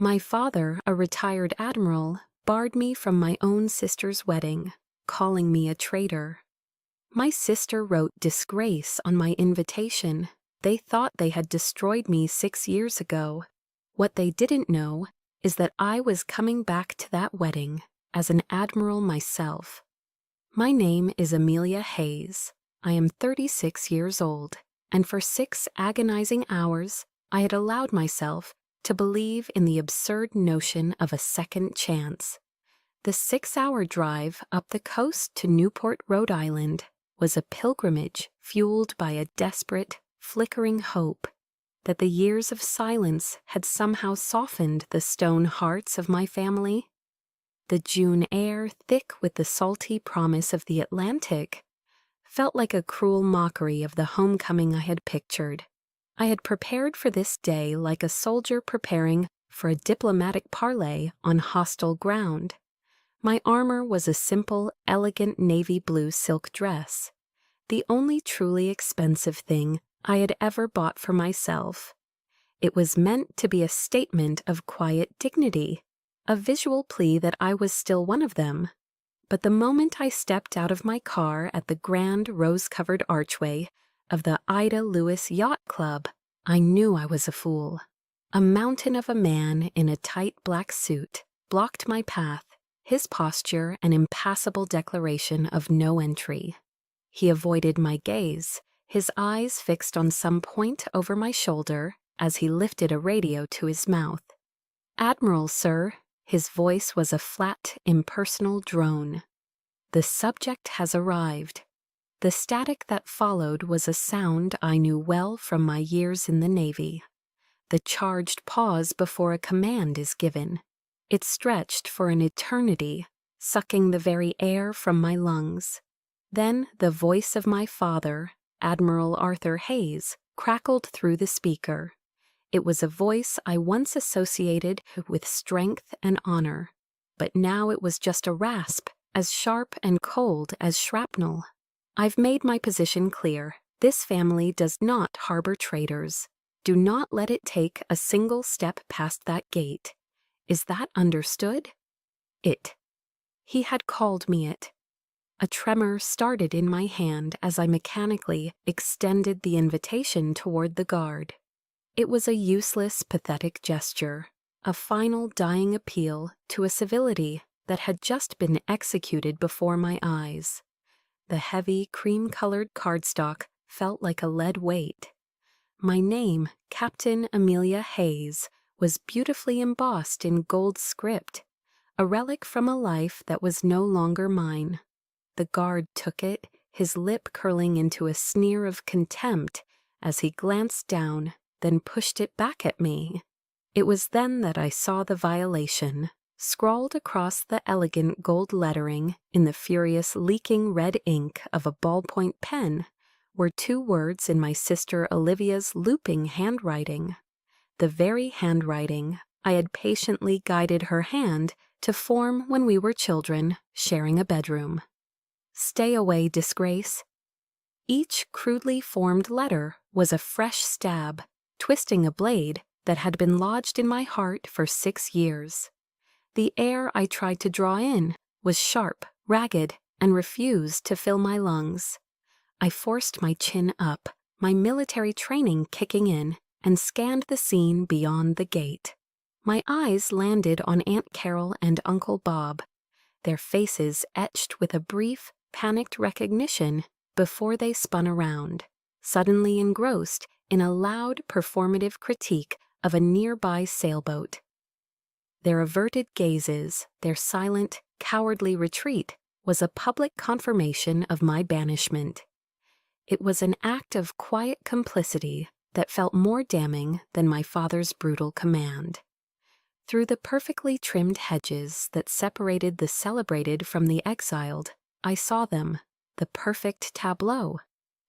My father, a retired admiral, barred me from my own sister's wedding, calling me a traitor. My sister wrote disgrace on my invitation. They thought they had destroyed me 6 years ago. What they didn't know is that I was coming back to that wedding as an admiral myself. My name is Amelia Hayes. I am 36 years old, and for 6 agonizing hours, I had allowed myself to believe in the absurd notion of a second chance. The 6-hour drive up the coast to Newport, Rhode Island, was a pilgrimage fueled by a desperate, flickering hope that the years of silence had somehow softened the stone hearts of my family. The June air, thick with the salty promise of the Atlantic, felt like a cruel mockery of the homecoming I had pictured. I had prepared for this day like a soldier preparing for a diplomatic parley on hostile ground. My armor was a simple, elegant navy blue silk dress, the only truly expensive thing I had ever bought for myself. It was meant to be a statement of quiet dignity, a visual plea that I was still one of them. But the moment I stepped out of my car at the grand rose-covered archway of the Ida Lewis Yacht Club, I knew I was a fool. A mountain of a man in a tight black suit blocked my path, his posture an impassable declaration of no entry. He avoided my gaze, his eyes fixed on some point over my shoulder as he lifted a radio to his mouth. "Admiral, sir." His voice was a flat, impersonal drone. "The subject has arrived." The static that followed was a sound I knew well from my years in the Navy. The charged pause before a command is given. It stretched for an eternity, sucking the very air from my lungs. Then the voice of my father, Admiral Arthur Hayes, crackled through the speaker. It was a voice I once associated with strength and honor, but now it was just a rasp, as sharp and cold as shrapnel. "I've made my position clear. This family does not harbor traitors. Do not let it take a single step past that gate. Is that understood?" It. He had called me it. A tremor started in my hand as I mechanically extended the invitation toward the guard. It was a useless, pathetic gesture, a final dying appeal to a civility that had just been executed before my eyes. The heavy, cream-colored cardstock felt like a lead weight. My name, Captain Amelia Hayes, was beautifully embossed in gold script, a relic from a life that was no longer mine. The guard took it, his lip curling into a sneer of contempt as he glanced down, then pushed it back at me. It was then that I saw the violation. Scrawled across the elegant gold lettering in the furious leaking red ink of a ballpoint pen were 2 words in my sister Olivia's looping handwriting, the very handwriting I had patiently guided her hand to form when we were children, sharing a bedroom. "Stay away, disgrace." Each crudely formed letter was a fresh stab, twisting a blade that had been lodged in my heart for 6 years. The air I tried to draw in was sharp, ragged, and refused to fill my lungs. I forced my chin up, my military training kicking in, and scanned the scene beyond the gate. My eyes landed on Aunt Carol and Uncle Bob, their faces etched with a brief, panicked recognition before they spun around, suddenly engrossed in a loud, performative critique of a nearby sailboat. Their averted gazes, their silent, cowardly retreat was a public confirmation of my banishment. It was an act of quiet complicity that felt more damning than my father's brutal command. Through the perfectly trimmed hedges that separated the celebrated from the exiled, I saw them, the perfect tableau.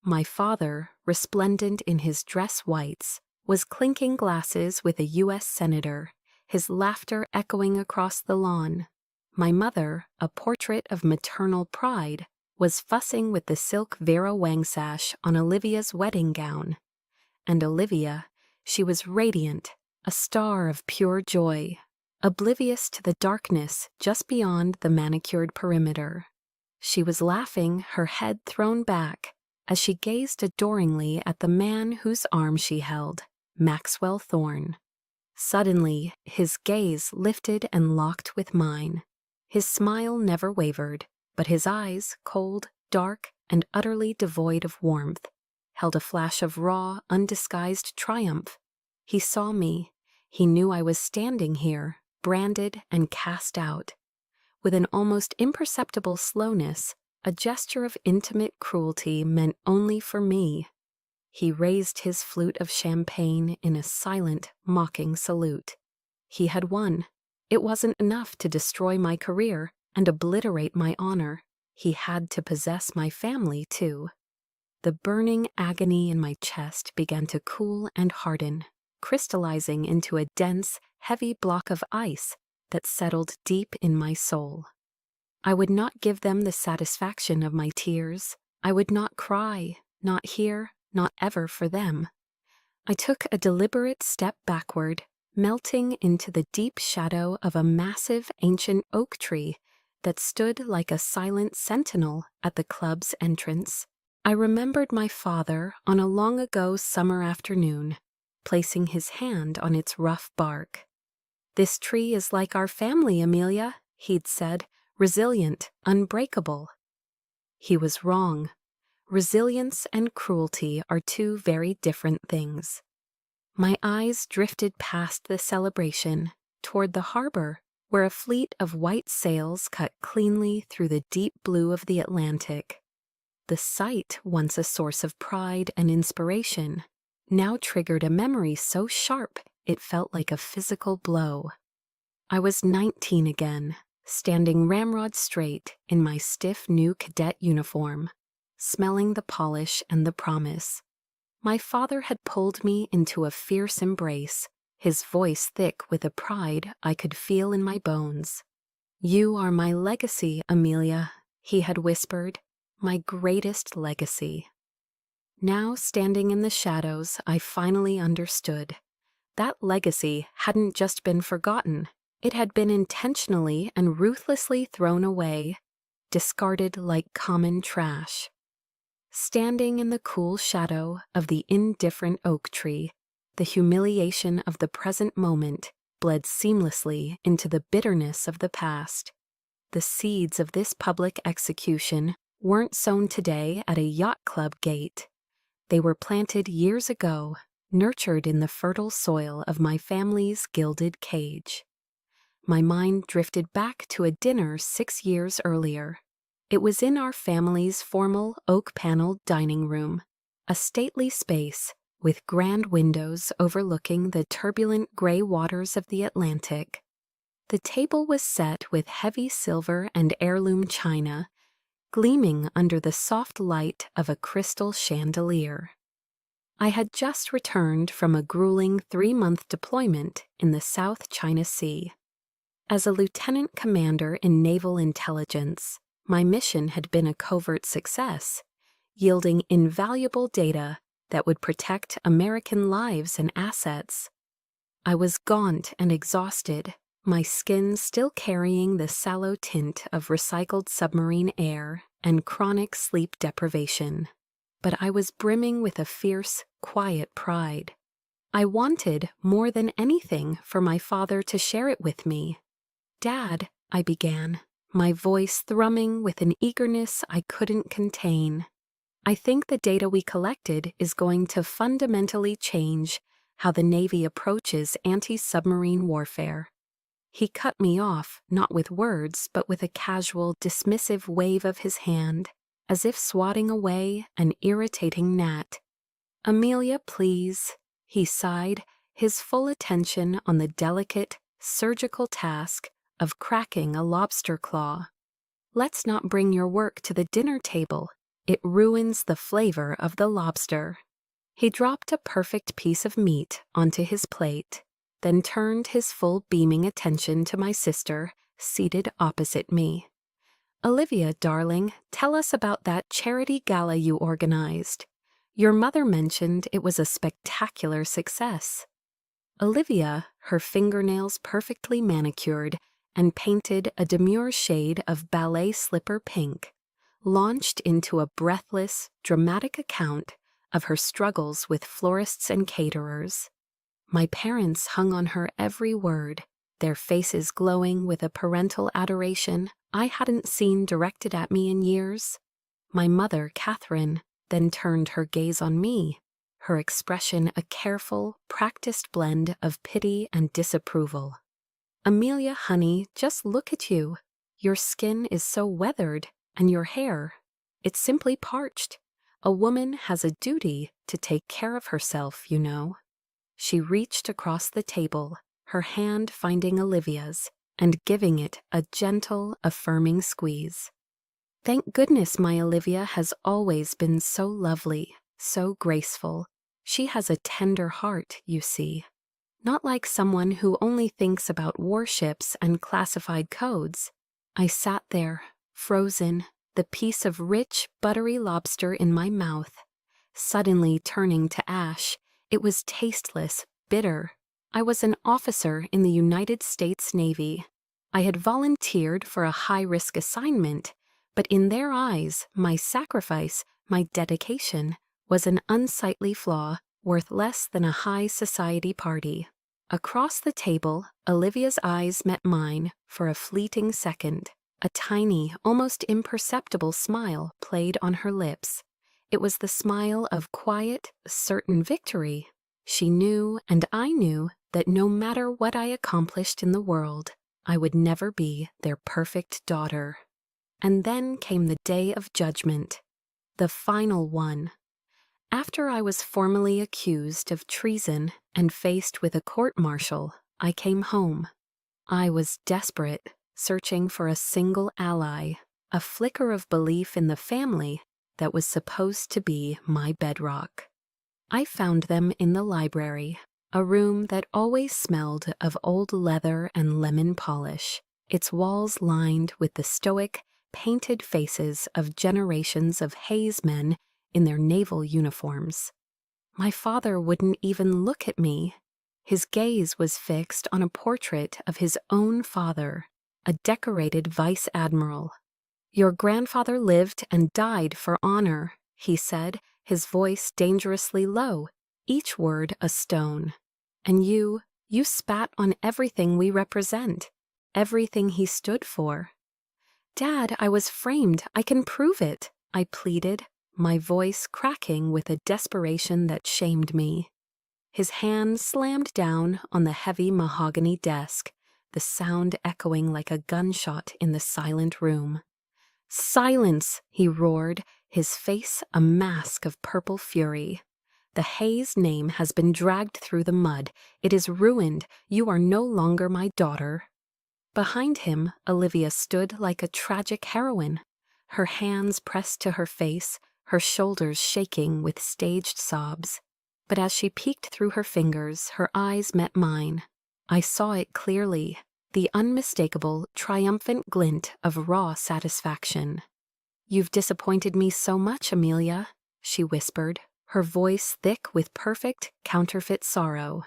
My father, resplendent in his dress whites, was clinking glasses with a U.S. senator, his laughter echoing across the lawn. My mother, a portrait of maternal pride, was fussing with the silk Vera Wang sash on Olivia's wedding gown. And Olivia, she was radiant, a star of pure joy, oblivious to the darkness just beyond the manicured perimeter. She was laughing, her head thrown back, as she gazed adoringly at the man whose arm she held, Maxwell Thorne. Suddenly, his gaze lifted and locked with mine. His smile never wavered, but his eyes, cold, dark, and utterly devoid of warmth, held a flash of raw, undisguised triumph. He saw me. He knew I was standing here, branded and cast out. With an almost imperceptible slowness, a gesture of intimate cruelty meant only for me. He raised his flute of champagne in a silent, mocking salute. He had won. It wasn't enough to destroy my career and obliterate my honor. He had to possess my family, too. The burning agony in my chest began to cool and harden, crystallizing into a dense, heavy block of ice that settled deep in my soul. I would not give them the satisfaction of my tears. I would not cry, not here, not ever for them. I took a deliberate step backward, melting into the deep shadow of a massive ancient oak tree that stood like a silent sentinel at the club's entrance. I remembered my father on a long-ago summer afternoon, placing his hand on its rough bark. "This tree is like our family, Amelia," he'd said, "resilient, unbreakable." He was wrong. Resilience and cruelty are two very different things. My eyes drifted past the celebration, toward the harbor, where a fleet of white sails cut cleanly through the deep blue of the Atlantic. The sight, once a source of pride and inspiration, now triggered a memory so sharp it felt like a physical blow. I was 19 again, standing ramrod straight in my stiff new cadet uniform, smelling the polish and the promise. My father had pulled me into a fierce embrace, his voice thick with a pride I could feel in my bones. "You are my legacy, Amelia," he had whispered, "my greatest legacy." Now, standing in the shadows, I finally understood. That legacy hadn't just been forgotten. It had been intentionally and ruthlessly thrown away, discarded like common trash. Standing in the cool shadow of the indifferent oak tree, the humiliation of the present moment bled seamlessly into the bitterness of the past. The seeds of this public execution weren't sown today at a yacht club gate. They were planted years ago, nurtured in the fertile soil of my family's gilded cage. My mind drifted back to a dinner 6 years earlier. It was in our family's formal oak-paneled dining room, a stately space with grand windows overlooking the turbulent gray waters of the Atlantic. The table was set with heavy silver and heirloom china, gleaming under the soft light of a crystal chandelier. I had just returned from a grueling 3-month deployment in the South China Sea. As a lieutenant commander in naval intelligence, my mission had been a covert success, yielding invaluable data that would protect American lives and assets. I was gaunt and exhausted, my skin still carrying the sallow tint of recycled submarine air and chronic sleep deprivation. But I was brimming with a fierce, quiet pride. I wanted, more than anything, for my father to share it with me. "Dad," I began, my voice thrumming with an eagerness I couldn't contain, "I think the data we collected is going to fundamentally change how the Navy approaches anti-submarine warfare." He cut me off, not with words, but with a casual, dismissive wave of his hand, as if swatting away an irritating gnat. "Amelia, please," he sighed, his full attention on the delicate, surgical task of cracking a lobster claw. "Let's not bring your work to the dinner table. It ruins the flavor of the lobster." He dropped a perfect piece of meat onto his plate, then turned his full beaming attention to my sister, seated opposite me. "Olivia, darling, tell us about that charity gala you organized. Your mother mentioned it was a spectacular success." Olivia, her fingernails perfectly manicured and painted a demure shade of ballet slipper pink, launched into a breathless, dramatic account of her struggles with florists and caterers. My parents hung on her every word, their faces glowing with a parental adoration I hadn't seen directed at me in years. My mother, Catherine, then turned her gaze on me, her expression a careful, practiced blend of pity and disapproval. "Amelia, honey, just look at you. Your skin is so weathered, and your hair, it's simply parched. A woman has a duty to take care of herself, you know." She reached across the table, her hand finding Olivia's, and giving it a gentle, affirming squeeze. "Thank goodness my Olivia has always been so lovely, so graceful. She has a tender heart, you see. Not like someone who only thinks about warships and classified codes." I sat there, frozen, the piece of rich, buttery lobster in my mouth, suddenly turning to ash. It was tasteless, bitter. I was an officer in the United States Navy. I had volunteered for a high-risk assignment, but in their eyes, my sacrifice, my dedication, was an unsightly flaw worth less than a high society party. Across the table, Olivia's eyes met mine for a fleeting second. A tiny, almost imperceptible smile played on her lips. It was the smile of quiet, certain victory. She knew, and I knew, that no matter what I accomplished in the world, I would never be their perfect daughter. And then came the day of judgment, the final one. After I was formally accused of treason and faced with a court-martial, I came home. I was desperate, searching for a single ally, a flicker of belief in the family that was supposed to be my bedrock. I found them in the library, a room that always smelled of old leather and lemon polish, its walls lined with the stoic, painted faces of generations of Hayes men in their naval uniforms. My father wouldn't even look at me. His gaze was fixed on a portrait of his own father, a decorated vice admiral. "Your grandfather lived and died for honor," he said, his voice dangerously low, each word a stone. "And you spat on everything we represent, everything he stood for." "Dad, I was framed. I can prove it," I pleaded, my voice cracking with a desperation that shamed me. His hand slammed down on the heavy mahogany desk, the sound echoing like a gunshot in the silent room. "Silence!" he roared, his face a mask of purple fury. "The Hayes name has been dragged through the mud. It is ruined. You are no longer my daughter." Behind him, Olivia stood like a tragic heroine, her hands pressed to her face, her shoulders shaking with staged sobs. But as she peeked through her fingers, her eyes met mine. I saw it clearly, the unmistakable, triumphant glint of raw satisfaction. "You've disappointed me so much, Amelia," she whispered, her voice thick with perfect, counterfeit sorrow.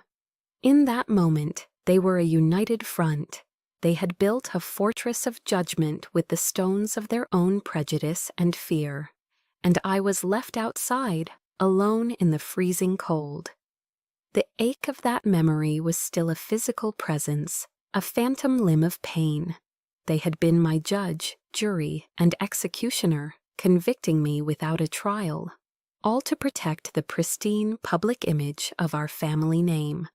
In that moment, they were a united front. They had built a fortress of judgment with the stones of their own prejudice and fear, and I was left outside, alone in the freezing cold. The ache of that memory was still a physical presence, a phantom limb of pain. They had been my judge, jury, and executioner, convicting me without a trial, all to protect the pristine public image of our family name.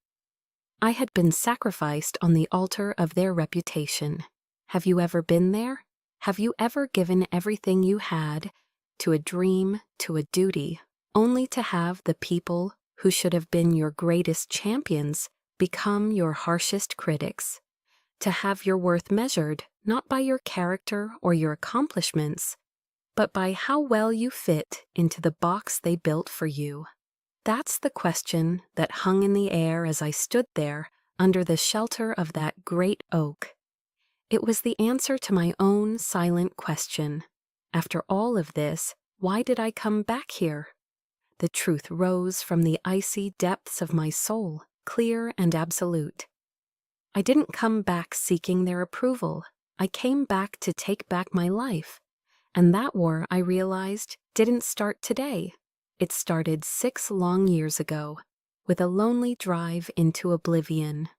I had been sacrificed on the altar of their reputation. Have you ever been there? Have you ever given everything you had to a dream, to a duty, only to have the people who should have been your greatest champions become your harshest critics? To have your worth measured not by your character or your accomplishments, but by how well you fit into the box they built for you? That's the question that hung in the air as I stood there under the shelter of that great oak. It was the answer to my own silent question. After all of this, why did I come back here? The truth rose from the icy depths of my soul, clear and absolute. I didn't come back seeking their approval. I came back to take back my life. And that war, I realized, didn't start today. It started 6 long years ago, with a lonely drive into oblivion.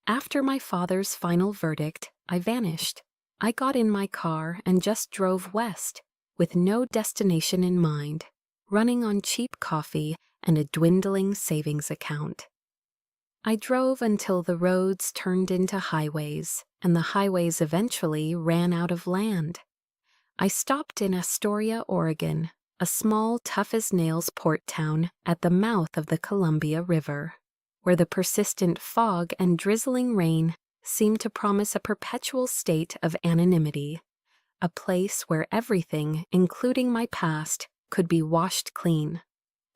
After my father's final verdict, I vanished. I got in my car and just drove west, with no destination in mind, running on cheap coffee and a dwindling savings account. I drove until the roads turned into highways, and the highways eventually ran out of land. I stopped in Astoria, Oregon, a small, tough-as-nails port town at the mouth of the Columbia River, where the persistent fog and drizzling rain seemed to promise a perpetual state of anonymity, a place where everything, including my past, could be washed clean.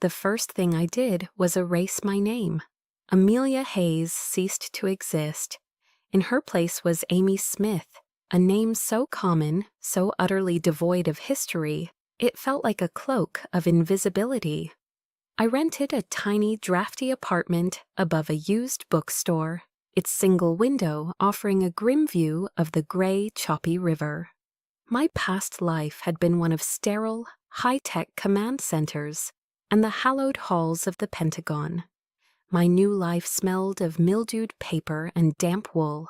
The first thing I did was erase my name. Amelia Hayes ceased to exist. In her place was Amy Smith, a name so common, so utterly devoid of history, it felt like a cloak of invisibility. I rented a tiny, drafty apartment above a used bookstore, its single window offering a grim view of the gray, choppy river. My past life had been one of sterile, high-tech command centers and the hallowed halls of the Pentagon. My new life smelled of mildewed paper and damp wool.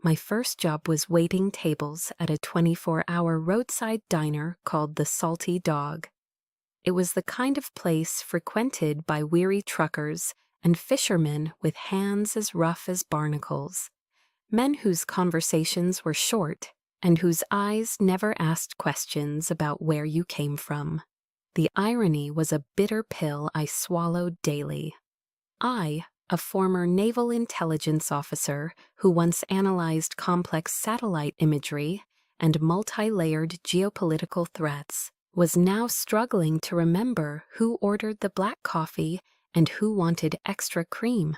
My first job was waiting tables at a 24-hour roadside diner called the Salty Dog. It was the kind of place frequented by weary truckers and fishermen with hands as rough as barnacles, men whose conversations were short and whose eyes never asked questions about where you came from. The irony was a bitter pill I swallowed daily. I, a former naval intelligence officer who once analyzed complex satellite imagery and multi-layered geopolitical threats, was now struggling to remember who ordered the black coffee and who wanted extra cream.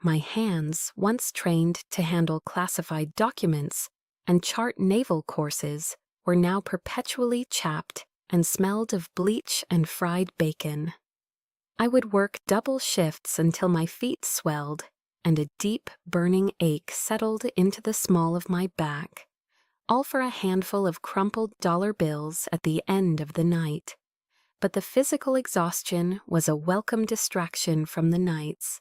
My hands, once trained to handle classified documents and chart naval courses, were now perpetually chapped and smelled of bleach and fried bacon. I would work double shifts until my feet swelled and a deep, burning ache settled into the small of my back, all for a handful of crumpled dollar bills at the end of the night. But the physical exhaustion was a welcome distraction from the nights.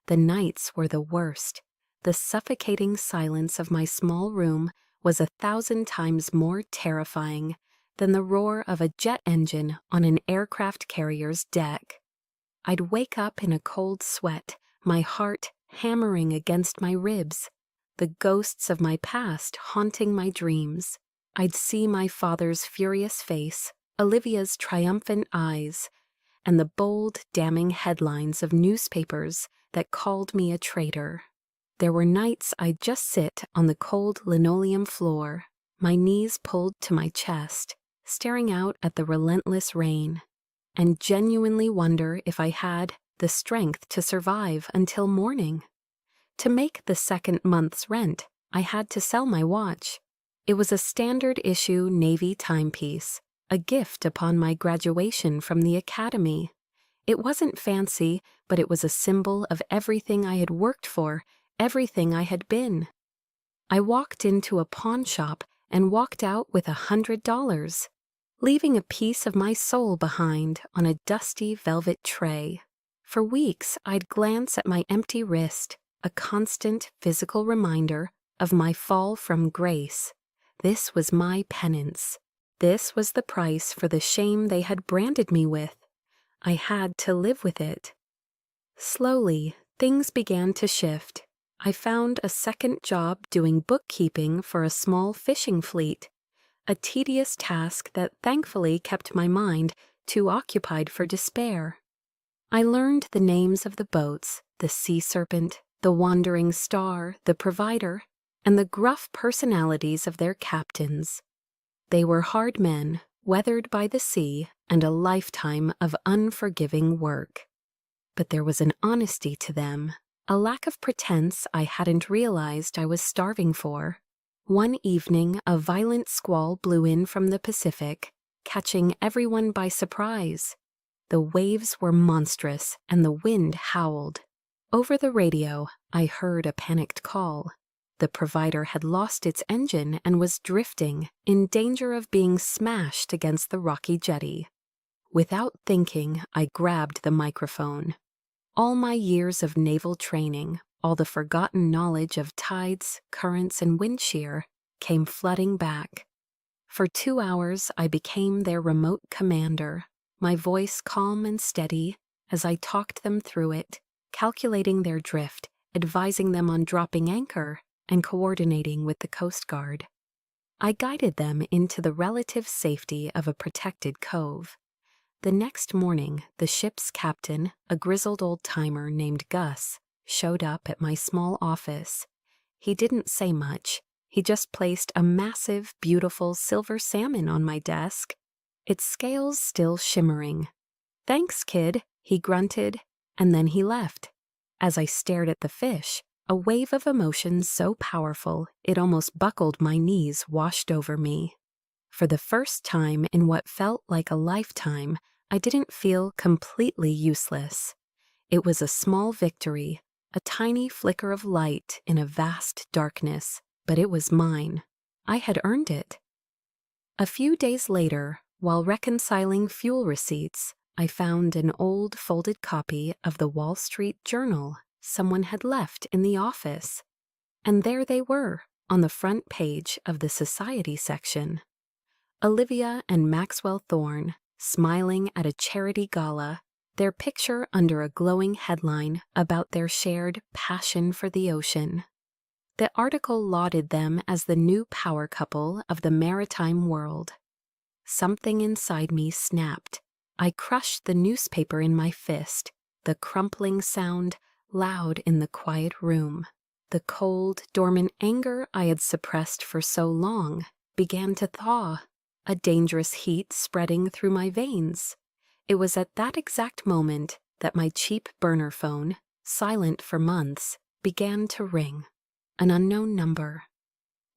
The nights were the worst. The suffocating silence of my small room was 1,000 times more terrifying than the roar of a jet engine on an aircraft carrier's deck. I'd wake up in a cold sweat, my heart hammering against my ribs, the ghosts of my past haunting my dreams. I'd see my father's furious face, Olivia's triumphant eyes, and the bold, damning headlines of newspapers that called me a traitor. There were nights I'd just sit on the cold linoleum floor, my knees pulled to my chest, staring out at the relentless rain, and genuinely wonder if I had the strength to survive until morning. To make the second month's rent, I had to sell my watch. It was a standard-issue Navy timepiece, a gift upon my graduation from the academy. It wasn't fancy, but it was a symbol of everything I had worked for, everything I had been. I walked into a pawn shop and walked out with $100. Leaving a piece of my soul behind on a dusty velvet tray. For weeks, I'd glance at my empty wrist, a constant physical reminder of my fall from grace. This was my penance. This was the price for the shame they had branded me with. I had to live with it. Slowly, things began to shift. I found a second job doing bookkeeping for a small fishing fleet. A tedious task that thankfully kept my mind too occupied for despair. I learned the names of the boats, the Sea Serpent, the Wandering Star, the Provider, and the gruff personalities of their captains. They were hard men, weathered by the sea and a lifetime of unforgiving work. But there was an honesty to them, a lack of pretense I hadn't realized I was starving for. One evening, a violent squall blew in from the Pacific, catching everyone by surprise. The waves were monstrous, and the wind howled. Over the radio, I heard a panicked call. The provider had lost its engine and was drifting, in danger of being smashed against the rocky jetty. Without thinking, I grabbed the microphone. All my years of naval training, all the forgotten knowledge of tides, currents, and wind shear, came flooding back. For 2 hours, I became their remote commander, my voice calm and steady as I talked them through it, calculating their drift, advising them on dropping anchor, and coordinating with the Coast Guard. I guided them into the relative safety of a protected cove. The next morning, the ship's captain, a grizzled old-timer named Gus, showed up at my small office. He didn't say much. He just placed a massive, beautiful silver salmon on my desk, its scales still shimmering. "Thanks, kid," he grunted, and then he left. As I stared at the fish, a wave of emotion so powerful it almost buckled my knees washed over me. For the first time in what felt like a lifetime, I didn't feel completely useless. It was a small victory, a tiny flicker of light in a vast darkness, but it was mine. I had earned it. A few days later, while reconciling fuel receipts, I found an old folded copy of the Wall Street Journal someone had left in the office. And there they were, on the front page of the society section. Olivia and Maxwell Thorne, smiling at a charity gala, their picture under a glowing headline about their shared passion for the ocean. The article lauded them as the new power couple of the maritime world. Something inside me snapped. I crushed the newspaper in my fist, the crumpling sound loud in the quiet room. The cold, dormant anger I had suppressed for so long began to thaw, a dangerous heat spreading through my veins. It was at that exact moment that my cheap burner phone, silent for months, began to ring. An unknown number.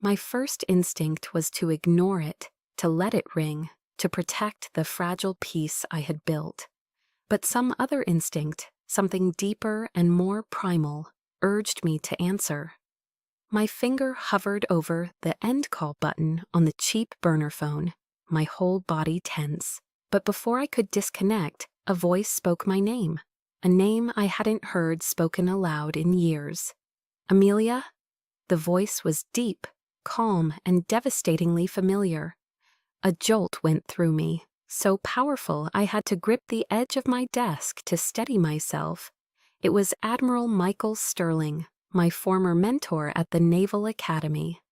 My first instinct was to ignore it, to let it ring, to protect the fragile peace I had built. But some other instinct, something deeper and more primal, urged me to answer. My finger hovered over the end call button on the cheap burner phone, my whole body tense. But before I could disconnect, a voice spoke my name, a name I hadn't heard spoken aloud in years. "Amelia?" The voice was deep, calm, and devastatingly familiar. A jolt went through me, so powerful I had to grip the edge of my desk to steady myself. It was Admiral Michael Sterling, my former mentor at the Naval Academy,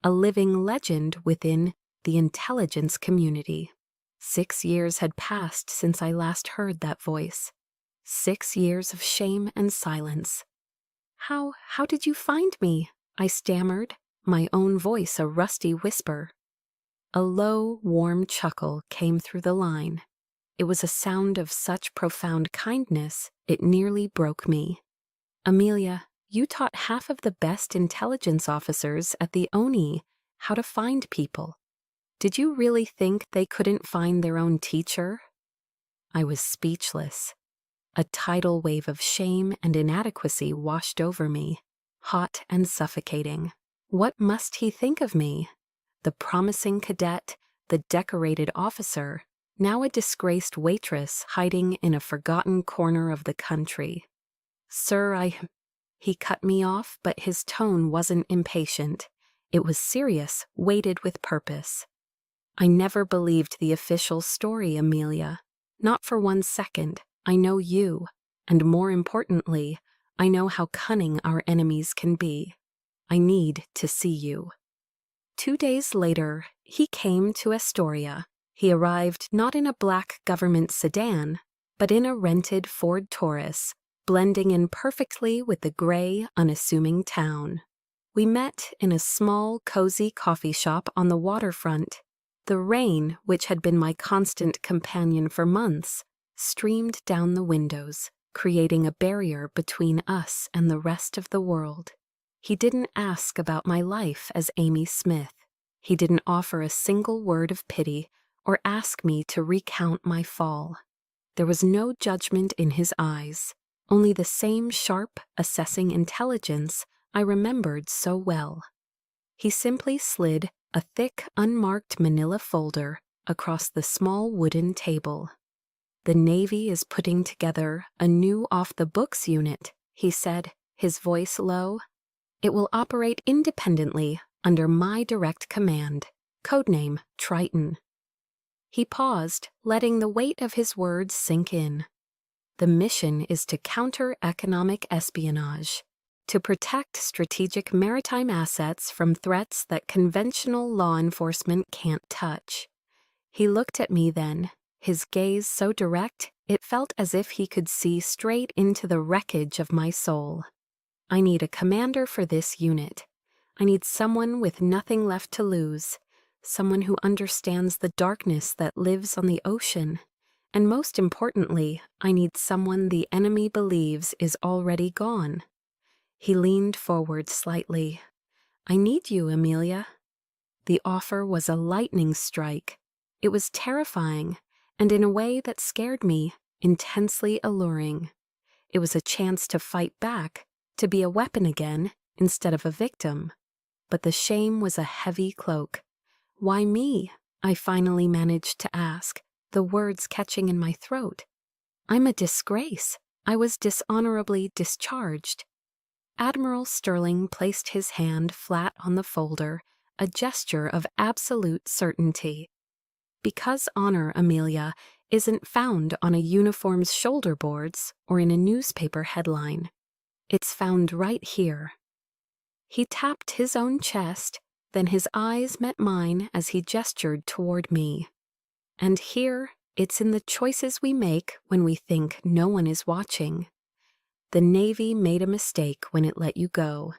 a living legend within the intelligence community. 6 years had passed since I last heard that voice. 6 years of shame and silence. How did you find me?" I stammered, my own voice a rusty whisper. A low, warm chuckle came through the line. It was a sound of such profound kindness, it nearly broke me. "Amelia, you taught half of the best intelligence officers at the ONI how to find people. Did you really think they couldn't find their own teacher?" I was speechless. A tidal wave of shame and inadequacy washed over me, hot and suffocating. What must he think of me? The promising cadet, the decorated officer, now a disgraced waitress hiding in a forgotten corner of the country. "Sir, He cut me off, but his tone wasn't impatient. It was serious, weighted with purpose. "I never believed the official story, Amelia. Not for 1 second. I know you, and more importantly, I know how cunning our enemies can be. I need to see you." 2 days later, he came to Astoria. He arrived not in a black government sedan, but in a rented Ford Taurus, blending in perfectly with the gray, unassuming town. We met in a small, cozy coffee shop on the waterfront. The rain, which had been my constant companion for months, streamed down the windows, creating a barrier between us and the rest of the world. He didn't ask about my life as Amy Smith. He didn't offer a single word of pity or ask me to recount my fall. There was no judgment in his eyes, only the same sharp, assessing intelligence I remembered so well. He simply slid a thick, unmarked manila folder across the small wooden table. "The Navy is putting together a new off-the-books unit," he said, his voice low. "It will operate independently under my direct command, codename Triton." He paused, letting the weight of his words sink in. "The mission is to counter economic espionage, to protect strategic maritime assets from threats that conventional law enforcement can't touch." He looked at me then, his gaze so direct it felt as if he could see straight into the wreckage of my soul. "I need a commander for this unit. I need someone with nothing left to lose, someone who understands the darkness that lives on the ocean. And most importantly, I need someone the enemy believes is already gone." He leaned forward slightly. "I need you, Amelia." The offer was a lightning strike. It was terrifying, and in a way that scared me, intensely alluring. It was a chance to fight back, to be a weapon again, instead of a victim. But the shame was a heavy cloak. "Why me?" I finally managed to ask, the words catching in my throat. "I'm a disgrace. I was dishonorably discharged." Admiral Sterling placed his hand flat on the folder, a gesture of absolute certainty. "Because honor, Amelia, isn't found on a uniform's shoulder boards or in a newspaper headline. It's found right here." He tapped his own chest, then his eyes met mine as he gestured toward me. "And here, it's in the choices we make when we think no one is watching. The Navy made a mistake when it let you go.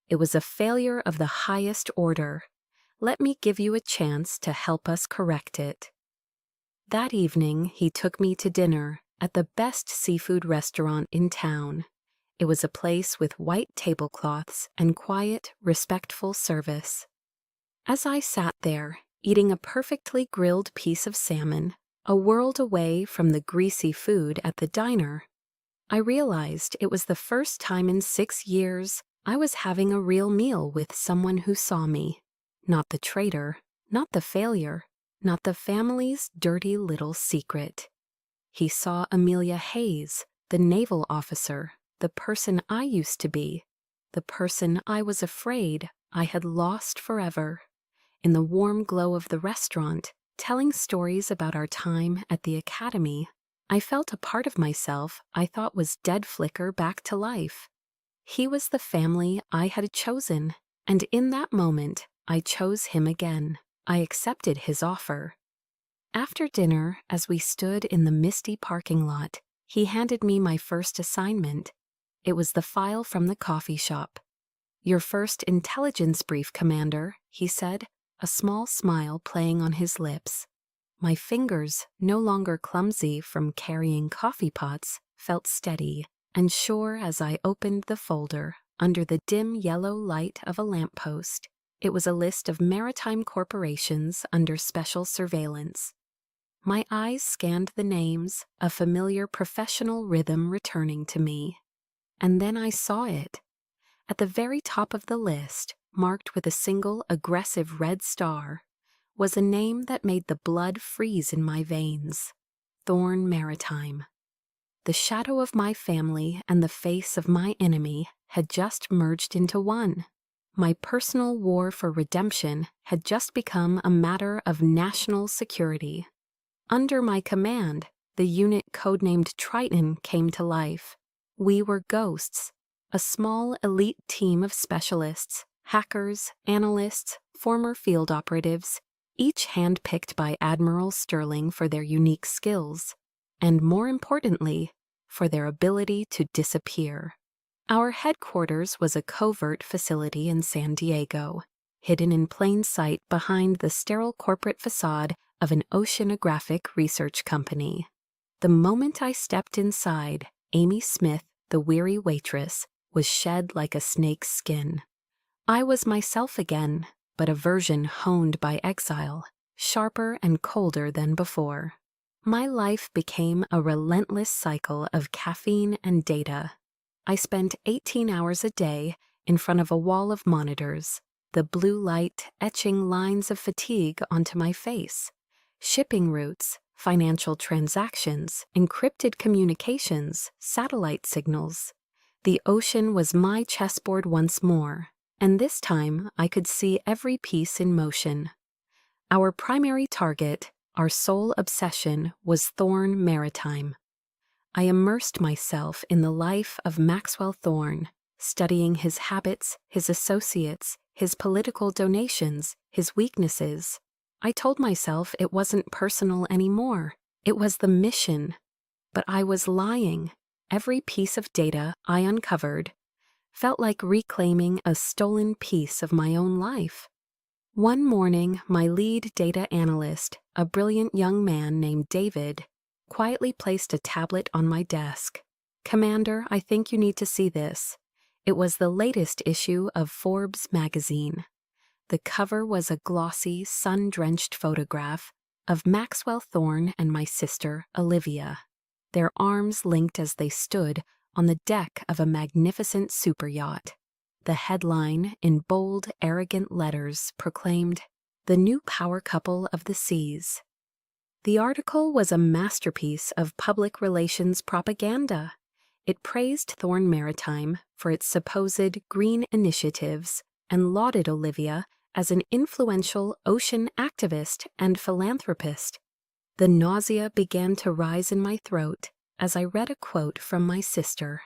It was a failure of the highest order. Let me give you a chance to help us correct it." That evening, he took me to dinner at the best seafood restaurant in town. It was a place with white tablecloths and quiet, respectful service. As I sat there, eating a perfectly grilled piece of salmon, a world away from the greasy food at the diner, I realized it was the first time in 6 years I was having a real meal with someone who saw me. Not the traitor, not the failure, not the family's dirty little secret. He saw Amelia Hayes, the naval officer, the person I used to be, the person I was afraid I had lost forever. In the warm glow of the restaurant, telling stories about our time at the academy, I felt a part of myself I thought was dead flicker back to life. He was the family I had chosen, and in that moment, I chose him again. I accepted his offer. After dinner, as we stood in the misty parking lot, he handed me my first assignment. It was the file from the coffee shop. "Your first intelligence brief, Commander," he said, a small smile playing on his lips. My fingers, no longer clumsy from carrying coffee pots, felt steady and sure as I opened the folder under the dim yellow light of a lamppost. It was a list of maritime corporations under special surveillance. My eyes scanned the names, a familiar professional rhythm returning to me. And then I saw it. At the very top of the list, marked with a single aggressive red star, was a name that made the blood freeze in my veins: Thorn Maritime. The shadow of my family and the face of my enemy had just merged into one. My personal war for redemption had just become a matter of national security. Under my command, the unit codenamed Triton came to life. We were ghosts, a small elite team of specialists, hackers, analysts, former field operatives, each handpicked by Admiral Sterling for their unique skills, and more importantly, for their ability to disappear. Our headquarters was a covert facility in San Diego, hidden in plain sight behind the sterile corporate facade of an oceanographic research company. The moment I stepped inside, Amy Smith, the weary waitress, was shed like a snake's skin. I was myself again, but a version honed by exile, sharper and colder than before. My life became a relentless cycle of caffeine and data. I spent 18 hours a day in front of a wall of monitors, the blue light etching lines of fatigue onto my face. Shipping routes, financial transactions, encrypted communications, satellite signals. The ocean was my chessboard once more, and this time I could see every piece in motion. Our primary target, our sole obsession, was Thorn Maritime. I immersed myself in the life of Maxwell Thorn, studying his habits, his associates, his political donations, his weaknesses. I told myself it wasn't personal anymore. It was the mission. But I was lying. Every piece of data I uncovered felt like reclaiming a stolen piece of my own life. One morning, my lead data analyst, a brilliant young man named David, quietly placed a tablet on my desk. "Commander, I think you need to see this." It was the latest issue of Forbes magazine. The cover was a glossy, sun-drenched photograph of Maxwell Thorn and my sister, Olivia, their arms linked as they stood on the deck of a magnificent superyacht. The headline, in bold, arrogant letters, proclaimed, "The new power couple of the seas." The article was a masterpiece of public relations propaganda. It praised Thorn Maritime for its supposed green initiatives and lauded Olivia as an influential ocean activist and philanthropist. The nausea began to rise in my throat as I read a quote from my sister.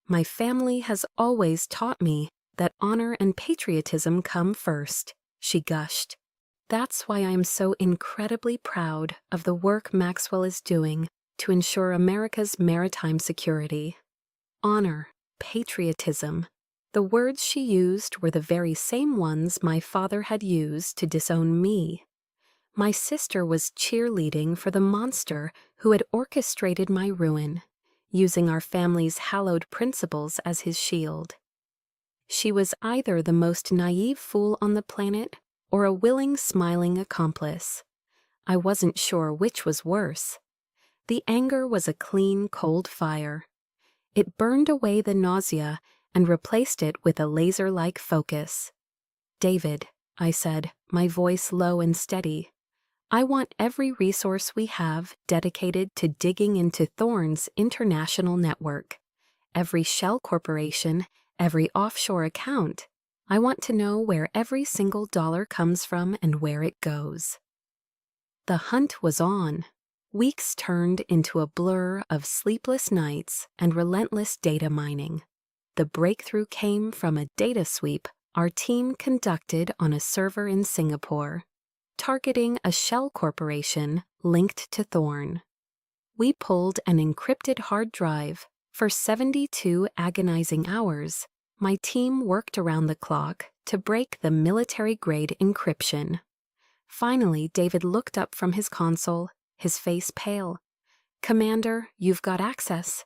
"My family has always taught me that honor and patriotism come first," she gushed. "That's why I am so incredibly proud of the work Maxwell is doing to ensure America's maritime security." Honor, patriotism. The words she used were the very same ones my father had used to disown me. My sister was cheerleading for the monster who had orchestrated my ruin, using our family's hallowed principles as his shield. She was either the most naive fool on the planet or a willing, smiling accomplice. I wasn't sure which was worse. The anger was a clean, cold fire. It burned away the nausea and replaced it with a laser-like focus. "David," I said, my voice low and steady, "I want every resource we have dedicated to digging into Thorn's international network. Every shell corporation, every offshore account. I want to know where every single dollar comes from and where it goes." The hunt was on. Weeks turned into a blur of sleepless nights and relentless data mining. The breakthrough came from a data sweep our team conducted on a server in Singapore, targeting a shell corporation linked to Thorn. We pulled an encrypted hard drive. For 72 agonizing hours, my team worked around the clock to break the military-grade encryption. Finally, David looked up from his console, his face pale. "Commander, you've got access."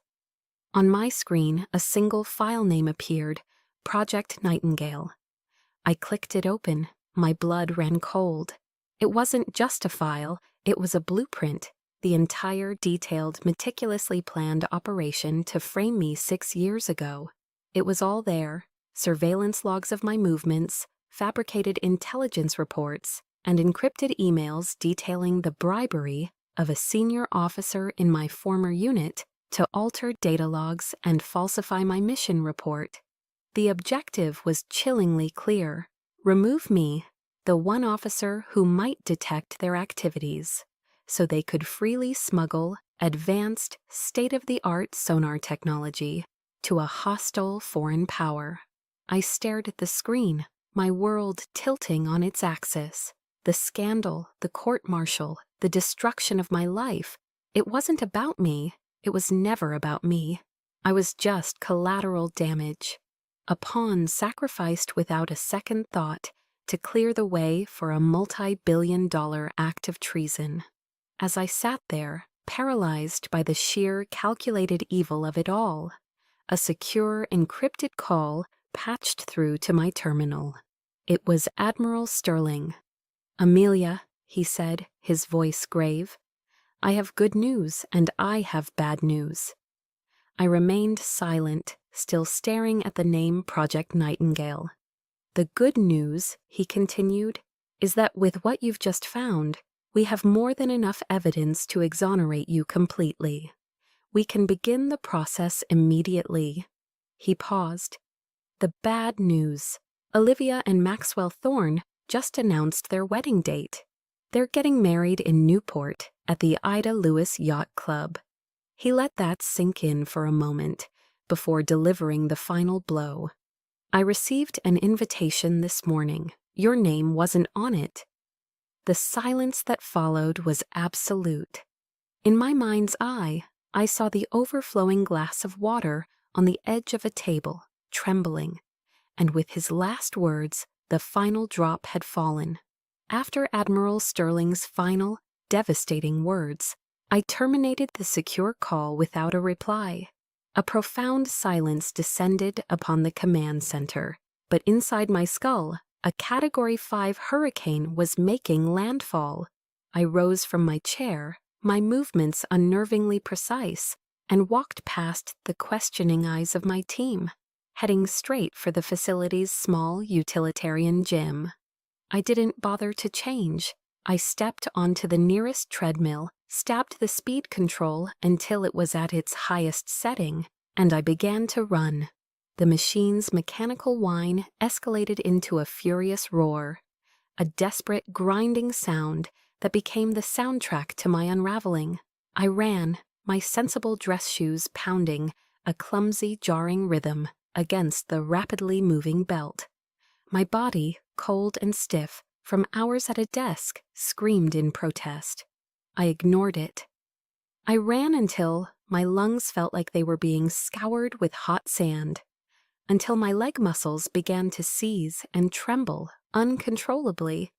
On my screen, a single file name appeared, Project Nightingale. I clicked it open. My blood ran cold. It wasn't just a file, it was a blueprint, the entire detailed, meticulously planned operation to frame me 6 years ago. It was all there: surveillance logs of my movements, fabricated intelligence reports, and encrypted emails detailing the bribery of a senior officer in my former unit to alter data logs and falsify my mission report. The objective was chillingly clear: remove me, the one officer who might detect their activities, so they could freely smuggle advanced, state-of-the-art sonar technology to a hostile foreign power. I stared at the screen, my world tilting on its axis. The scandal, the court-martial, the destruction of my life. It wasn't about me. It was never about me. I was just collateral damage. A pawn sacrificed without a second thought to clear the way for a multi-billion-dollar act of treason. As I sat there, paralyzed by the sheer calculated evil of it all, a secure, encrypted call patched through to my terminal. It was Admiral Sterling. "Amelia," he said, his voice grave, I have good news and I have bad news. I remained silent, still staring at the name Project Nightingale. The good news, he continued, is that with what you've just found, we have more than enough evidence to exonerate you completely. We can begin the process immediately. He paused. The bad news. Olivia and Maxwell Thorne just announced their wedding date. They're getting married in Newport at the Ida Lewis Yacht Club. He let that sink in for a moment before delivering the final blow. I received an invitation this morning. Your name wasn't on it. The silence that followed was absolute. In my mind's eye, I saw the overflowing glass of water on the edge of a table, trembling, and with his last words, the final drop had fallen. After Admiral Sterling's final, devastating words, I terminated the secure call without a reply. A profound silence descended upon the command center, but inside my skull, a Category 5 hurricane was making landfall. I rose from my chair, my movements unnervingly precise, and walked past the questioning eyes of my team, heading straight for the facility's small utilitarian gym. I didn't bother to change. I stepped onto the nearest treadmill, stabbed the speed control until it was at its highest setting, and I began to run. The machine's mechanical whine escalated into a furious roar, a desperate, grinding sound that became the soundtrack to my unraveling. I ran, my sensible dress shoes pounding a clumsy, jarring rhythm against the rapidly moving belt. My body, cold and stiff from hours at a desk, screamed in protest. I ignored it. I ran until my lungs felt like they were being scoured with hot sand, until my leg muscles began to seize and tremble uncontrollably,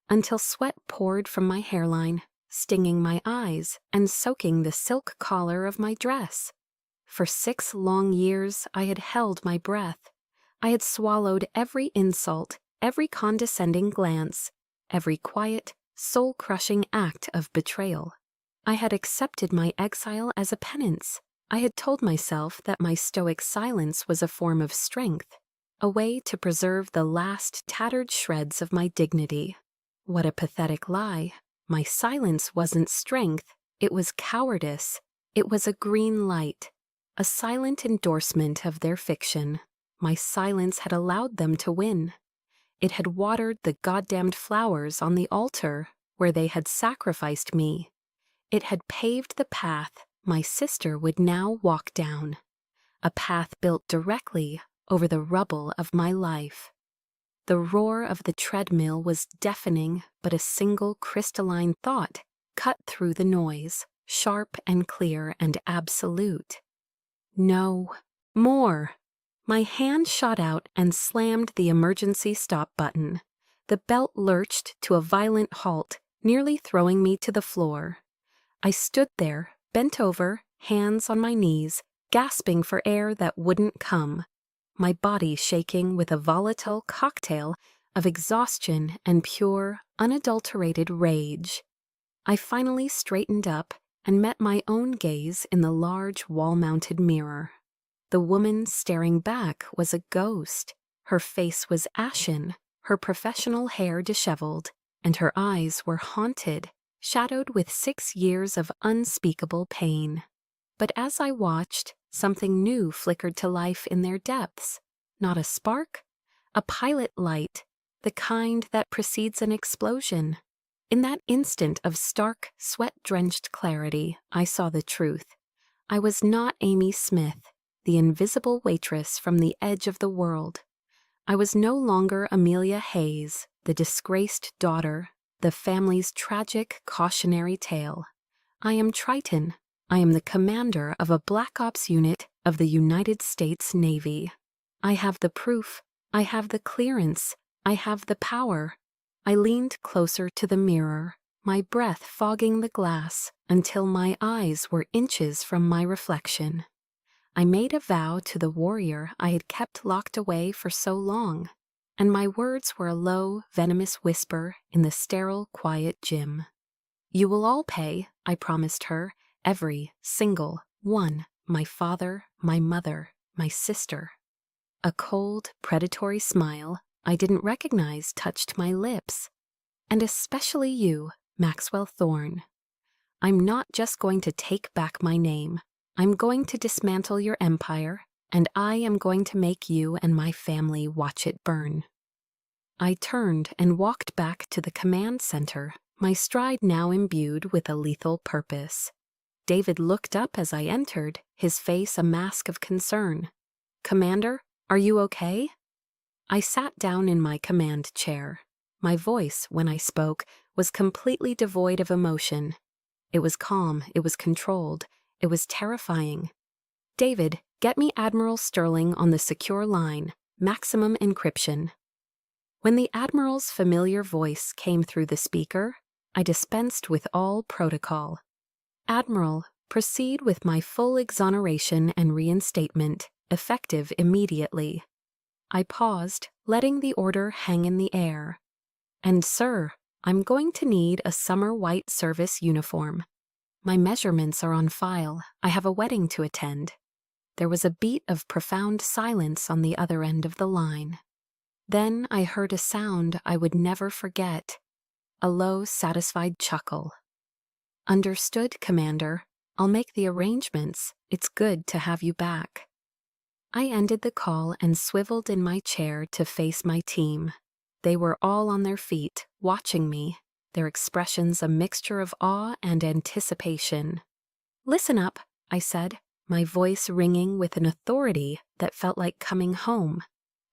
until sweat poured from my hairline, stinging my eyes and soaking the silk collar of my dress. For 6 long years I had held my breath. I had swallowed every insult, every condescending glance, every quiet, soul-crushing act of betrayal. I had accepted my exile as a penance. I had told myself that my stoic silence was a form of strength, a way to preserve the last tattered shreds of my dignity. What a pathetic lie. My silence wasn't strength, it was cowardice. It was a green light, a silent endorsement of their fiction. My silence had allowed them to win. It had watered the goddamned flowers on the altar where they had sacrificed me. It had paved the path my sister would now walk down, a path built directly over the rubble of my life. The roar of the treadmill was deafening, but a single crystalline thought cut through the noise, sharp and clear and absolute. No, more. My hand shot out and slammed the emergency stop button. The belt lurched to a violent halt, nearly throwing me to the floor. I stood there, bent over, hands on my knees, gasping for air that wouldn't come, my body shaking with a volatile cocktail of exhaustion and pure, unadulterated rage. I finally straightened up and met my own gaze in the large wall-mounted mirror. The woman staring back was a ghost. Her face was ashen, her professional hair disheveled, and her eyes were haunted, shadowed with 6 years of unspeakable pain. But as I watched, something new flickered to life in their depths. Not a spark, a pilot light, the kind that precedes an explosion. In that instant of stark, sweat-drenched clarity, I saw the truth. I was not Amy Smith, the invisible waitress from the edge of the world. I was no longer Amelia Hayes, the disgraced daughter, the family's tragic cautionary tale. I am Triton. I am the commander of a Black Ops unit of the United States Navy. I have the proof. I have the clearance. I have the power. I leaned closer to the mirror, my breath fogging the glass until my eyes were inches from my reflection. I made a vow to the warrior I had kept locked away for so long, and my words were a low, venomous whisper in the sterile, quiet gym. You will all pay, I promised her, every single one. My father, my mother, my sister. A cold, predatory smile I didn't recognize touched my lips. And especially you, Maxwell Thorne. I'm not just going to take back my name. I'm going to dismantle your empire, and I am going to make you and my family watch it burn. I turned and walked back to the command center, my stride now imbued with a lethal purpose. David looked up as I entered, his face a mask of concern. "Commander, are you okay?" I sat down in my command chair. My voice, when I spoke, was completely devoid of emotion. It was calm, it was controlled, it was terrifying. "David, get me Admiral Sterling on the secure line, maximum encryption." When the Admiral's familiar voice came through the speaker, I dispensed with all protocol. "Admiral, proceed with my full exoneration and reinstatement, effective immediately." I paused, letting the order hang in the air. "And sir, I'm going to need a summer white service uniform. My measurements are on file. I have a wedding to attend." There was a beat of profound silence on the other end of the line. Then I heard a sound I would never forget. A low, satisfied chuckle. "Understood, Commander. I'll make the arrangements. It's good to have you back." I ended the call and swiveled in my chair to face my team. They were all on their feet, watching me, their expressions a mixture of awe and anticipation. "Listen up," I said, my voice ringing with an authority that felt like coming home.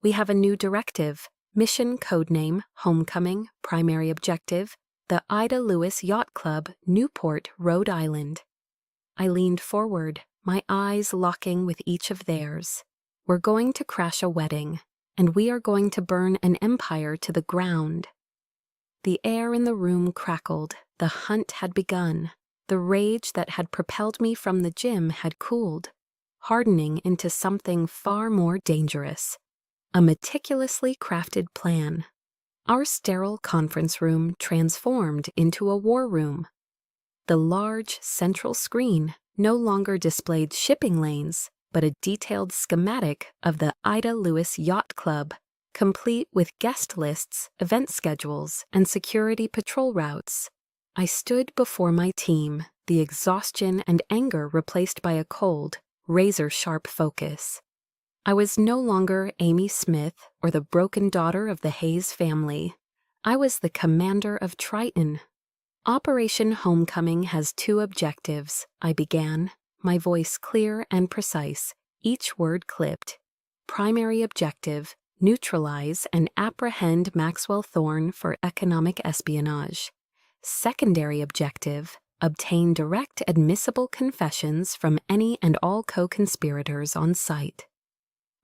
"We have a new directive. Mission codename, Homecoming, primary objective, the Ida Lewis Yacht Club, Newport, Rhode Island." I leaned forward, my eyes locking with each of theirs. "We're going to crash a wedding, and we are going to burn an empire to the ground." The air in the room crackled. The hunt had begun. The rage that had propelled me from the gym had cooled, hardening into something far more dangerous. A meticulously crafted plan. Our sterile conference room transformed into a war room. The large central screen no longer displayed shipping lanes, but a detailed schematic of the Ida Lewis Yacht Club, complete with guest lists, event schedules, and security patrol routes. I stood before my team, the exhaustion and anger replaced by a cold, razor-sharp focus. I was no longer Amy Smith or the broken daughter of the Hayes family. I was the commander of Triton. "Operation Homecoming has two objectives," I began, my voice clear and precise, each word clipped. "Primary objective, neutralize and apprehend Maxwell Thorne for economic espionage. Secondary objective, obtain direct admissible confessions from any and all co-conspirators on site."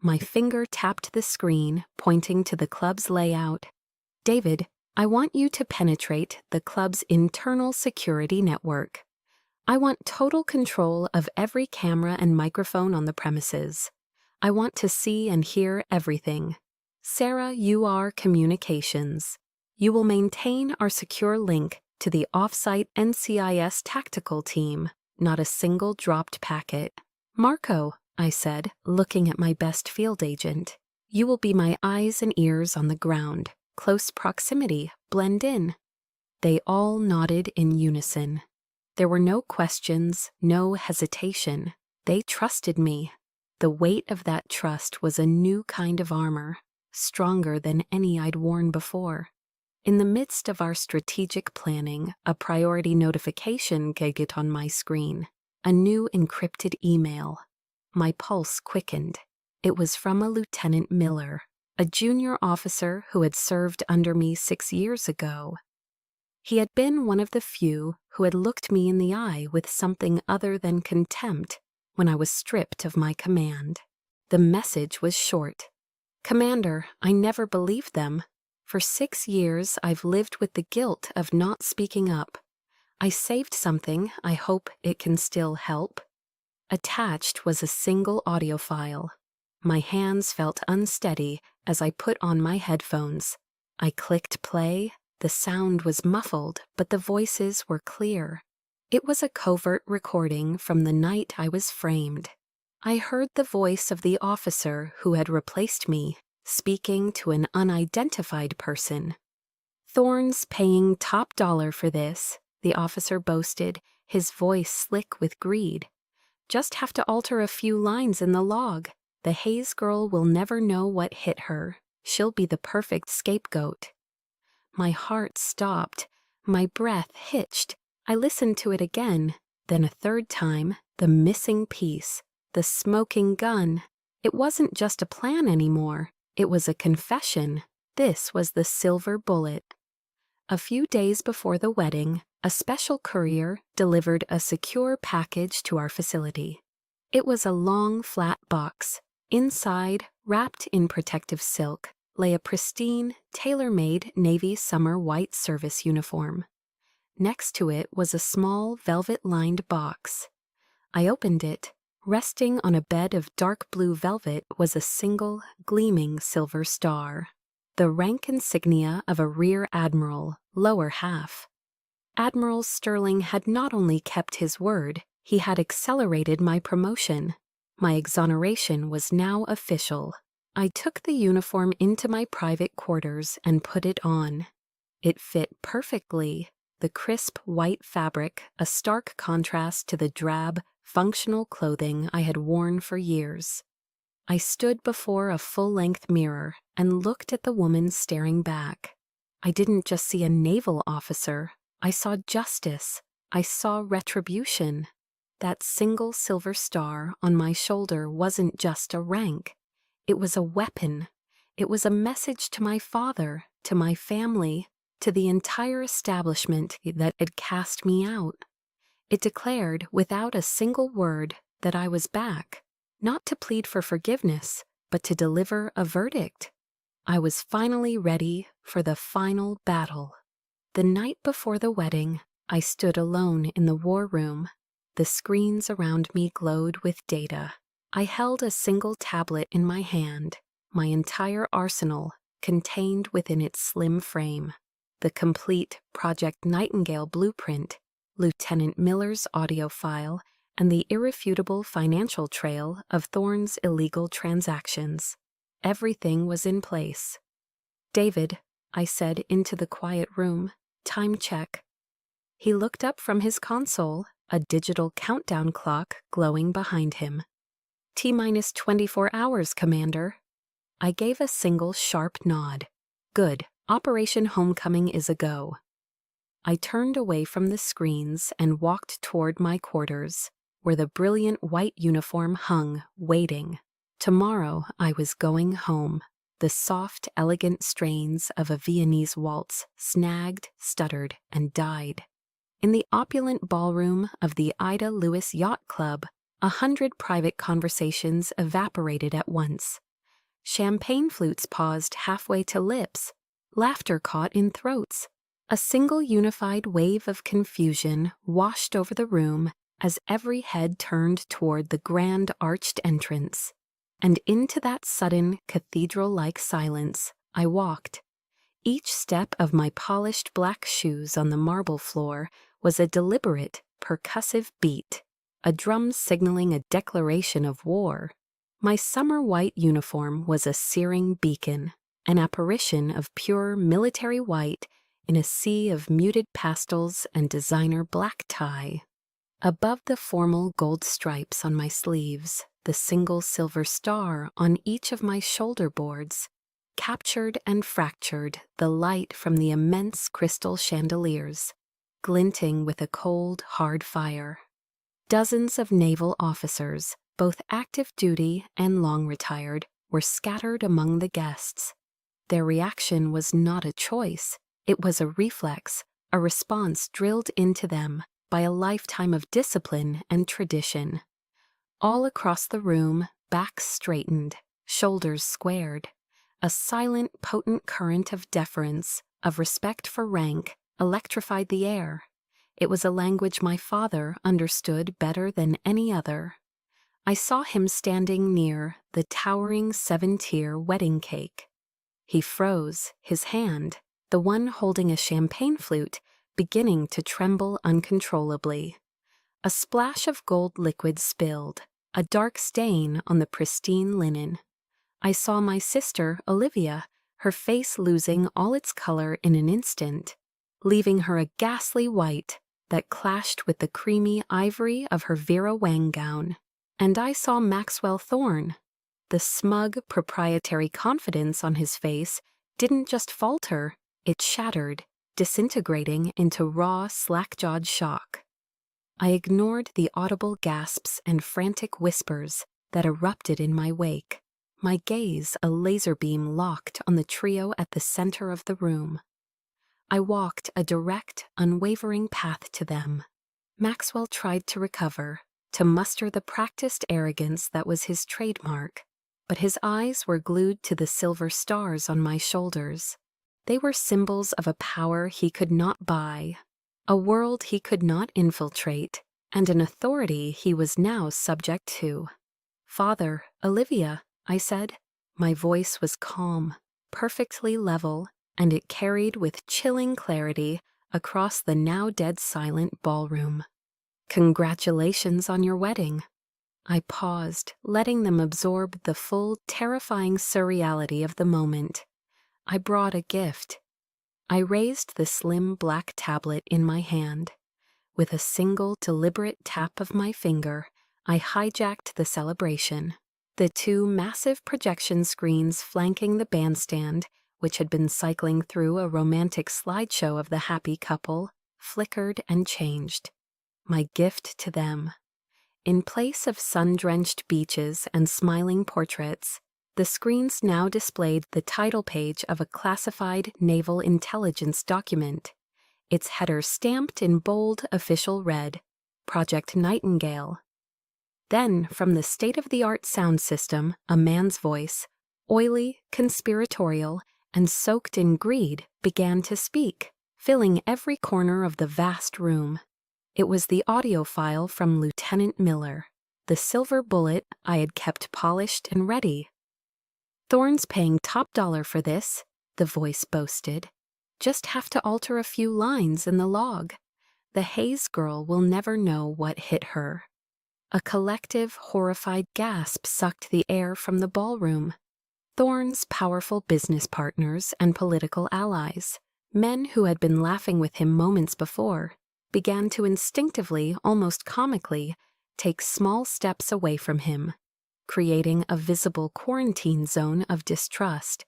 My finger tapped the screen, pointing to the club's layout. "David, I want you to penetrate the club's internal security network. I want total control of every camera and microphone on the premises. I want to see and hear everything. Sarah, you are communications. You will maintain our secure link to the off-site NCIS tactical team, not a single dropped packet. Marco," I said, looking at my best field agent, "you will be my eyes and ears on the ground. Close proximity, blend in." They all nodded in unison. There were no questions, no hesitation. They trusted me. The weight of that trust was a new kind of armor, stronger than any I'd worn before. In the midst of our strategic planning, a priority notification giggled on my screen. A new encrypted email. My pulse quickened. It was from a Lieutenant Miller, a junior officer who had served under me 6 years ago. He had been one of the few who had looked me in the eye with something other than contempt when I was stripped of my command. The message was short. "Commander, I never believed them. For 6 years I've lived with the guilt of not speaking up. I saved something. I hope it can still help." Attached was a single audio file. My hands felt unsteady as I put on my headphones. I clicked play, The sound was muffled, but the voices were clear. It was a covert recording from the night I was framed. I heard the voice of the officer who had replaced me, speaking to an unidentified person. "Thorne's paying top dollar for this," the officer boasted, his voice slick with greed. "Just have to alter a few lines in the log. The Hayes girl will never know what hit her. She'll be the perfect scapegoat." My heart stopped. My breath hitched. I listened to it again, then a third time, the missing piece, the smoking gun. It wasn't just a plan anymore. It was a confession. This was the silver bullet. A few days before the wedding, a special courier delivered a secure package to our facility. It was a long, flat box. Inside, wrapped in protective silk, lay a pristine, tailor-made Navy summer white service uniform. Next to it was a small, velvet-lined box. I opened it. Resting on a bed of dark blue velvet was a single, gleaming silver star. The rank insignia of a rear admiral, lower half. Admiral Sterling had not only kept his word, he had accelerated my promotion. My exoneration was now official. I took the uniform into my private quarters and put it on. It fit perfectly. The crisp white fabric, a stark contrast to the drab, functional clothing I had worn for years. I stood before a full-length mirror and looked at the woman staring back. I didn't just see a naval officer. I saw justice. I saw retribution. That single silver star on my shoulder wasn't just a rank. It was a weapon. It was a message to my father, to my family, to the entire establishment that had cast me out. It declared, without a single word, that I was back, not to plead for forgiveness, but to deliver a verdict. I was finally ready for the final battle. The night before the wedding, I stood alone in the war room. The screens around me glowed with data. I held a single tablet in my hand, my entire arsenal contained within its slim frame. The complete Project Nightingale blueprint, Lieutenant Miller's audio file, and the irrefutable financial trail of Thorne's illegal transactions. Everything was in place. "David," I said into the quiet room, "time check." He looked up from his console, a digital countdown clock glowing behind him. "T-minus 24 hours, Commander." I gave a single sharp nod. "Good. Operation Homecoming is a go." I turned away from the screens and walked toward my quarters, where the brilliant white uniform hung, waiting. Tomorrow I was going home. The soft, elegant strains of a Viennese waltz snagged, stuttered, and died. In the opulent ballroom of the Ida Lewis Yacht Club, 100 private conversations evaporated at once. Champagne flutes paused halfway to lips. Laughter caught in throats. A single unified wave of confusion washed over the room as every head turned toward the grand arched entrance. And into that sudden, cathedral-like silence, I walked. Each step of my polished black shoes on the marble floor was a deliberate, percussive beat, a drum signaling a declaration of war. My summer white uniform was a searing beacon, an apparition of pure military white in a sea of muted pastels and designer black tie. Above the formal gold stripes on my sleeves, the single silver star on each of my shoulder boards captured and fractured the light from the immense crystal chandeliers, glinting with a cold, hard fire. Dozens of naval officers, both active duty and long retired, were scattered among the guests. Their reaction was not a choice. It was a reflex, a response drilled into them by a lifetime of discipline and tradition. All across the room, backs straightened, shoulders squared. A silent, potent current of deference, of respect for rank, electrified the air. It was a language my father understood better than any other. I saw him standing near the towering 7-tier wedding cake. He froze, his hand, the one holding a champagne flute beginning to tremble uncontrollably. A splash of gold liquid spilled, a dark stain on the pristine linen. I saw my sister, Olivia, her face losing all its color in an instant, leaving her a ghastly white that clashed with the creamy ivory of her Vera Wang gown. And I saw Maxwell Thorne. The smug, proprietary confidence on his face didn't just falter, it shattered, disintegrating into raw, slack-jawed shock. I ignored the audible gasps and frantic whispers that erupted in my wake, my gaze a laser beam locked on the trio at the center of the room. I walked a direct, unwavering path to them. Maxwell tried to recover, to muster the practiced arrogance that was his trademark, but his eyes were glued to the silver stars on my shoulders. They were symbols of a power he could not buy, a world he could not infiltrate, and an authority he was now subject to. "Father, Olivia," I said. My voice was calm, perfectly level, and it carried with chilling clarity across the now dead silent ballroom. "Congratulations on your wedding." I paused, letting them absorb the full, terrifying surreality of the moment. I brought a gift. I raised the slim black tablet in my hand. With a single deliberate tap of my finger, I hijacked the celebration. The two massive projection screens flanking the bandstand, which had been cycling through a romantic slideshow of the happy couple, flickered and changed. My gift to them. In place of sun-drenched beaches and smiling portraits, the screens now displayed the title page of a classified naval intelligence document, its header stamped in bold official red, Project Nightingale. Then, from the state-of-the-art sound system, a man's voice, oily, conspiratorial, and soaked in greed, began to speak, filling every corner of the vast room. It was the audio file from Lieutenant Miller, the silver bullet I had kept polished and ready. "Thorne's paying top dollar for this," the voice boasted. "Just have to alter a few lines in the log. The Hayes girl will never know what hit her." A collective, horrified gasp sucked the air from the ballroom. Thorne's powerful business partners and political allies, men who had been laughing with him moments before, began to instinctively, almost comically, take small steps away from him, creating a visible quarantine zone of distrust.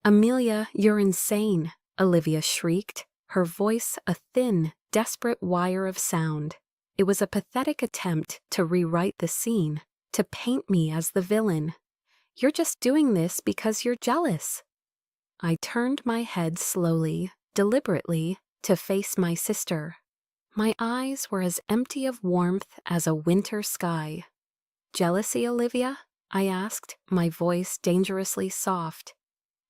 "Amelia, you're insane," Olivia shrieked, her voice a thin, desperate wire of sound. It was a pathetic attempt to rewrite the scene, to paint me as the villain. "You're just doing this because you're jealous." I turned my head slowly, deliberately, to face my sister. My eyes were as empty of warmth as a winter sky. "Jealousy, Olivia?" I asked, my voice dangerously soft.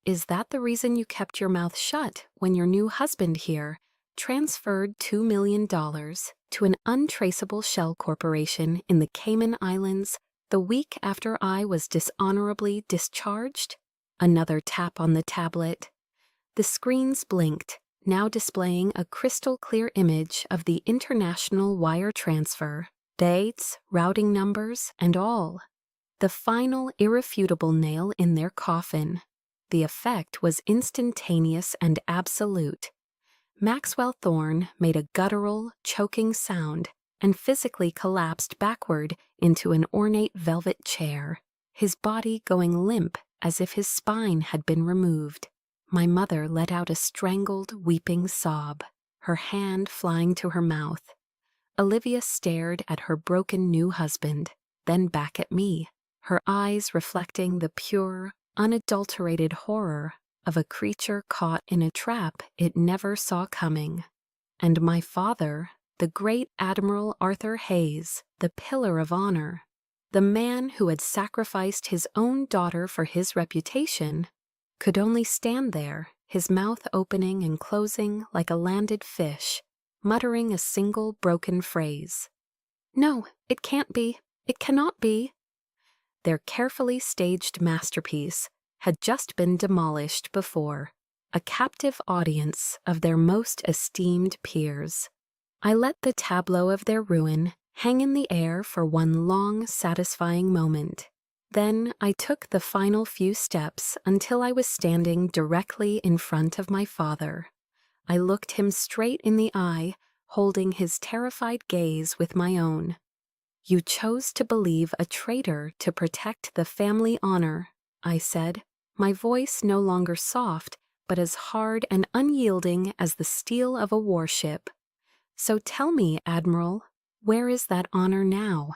"Is that the reason you kept your mouth shut when your new husband here transferred $2 million to an untraceable shell corporation in the Cayman Islands the week after I was dishonorably discharged?" Another tap on the tablet. The screens blinked, now displaying a crystal-clear image of the international wire transfer, dates, routing numbers, and all. The final irrefutable nail in their coffin. The effect was instantaneous and absolute. Maxwell Thorne made a guttural, choking sound and physically collapsed backward into an ornate velvet chair, his body going limp as if his spine had been removed. My mother let out a strangled, weeping sob, her hand flying to her mouth. Olivia stared at her broken new husband, then back at me, her eyes reflecting the pure, unadulterated horror of a creature caught in a trap it never saw coming. And my father, the great Admiral Arthur Hayes, the pillar of honor, the man who had sacrificed his own daughter for his reputation, could only stand there, his mouth opening and closing like a landed fish, muttering a single broken phrase. "No, it can't be. It cannot be." Their carefully staged masterpiece had just been demolished before, a captive audience of their most esteemed peers. I let the tableau of their ruin hang in the air for one long, satisfying moment. Then I took the final few steps until I was standing directly in front of my father. I looked him straight in the eye, holding his terrified gaze with my own. "You chose to believe a traitor to protect the family honor," I said, my voice no longer soft, but as hard and unyielding as the steel of a warship. "So tell me, Admiral, where is that honor now?"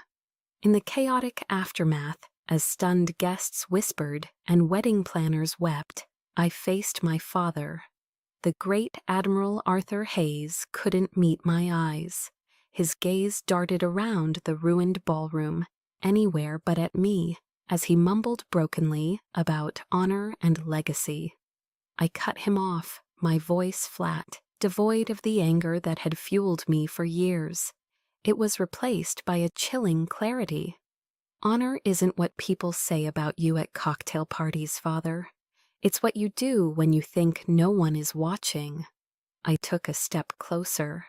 In the chaotic aftermath, as stunned guests whispered and wedding planners wept, I faced my father. The great Admiral Arthur Hayes couldn't meet my eyes. His gaze darted around the ruined ballroom, anywhere but at me, as he mumbled brokenly about honor and legacy. I cut him off, my voice flat, devoid of the anger that had fueled me for years. It was replaced by a chilling clarity. "Honor isn't what people say about you at cocktail parties, Father. It's what you do when you think no one is watching." I took a step closer.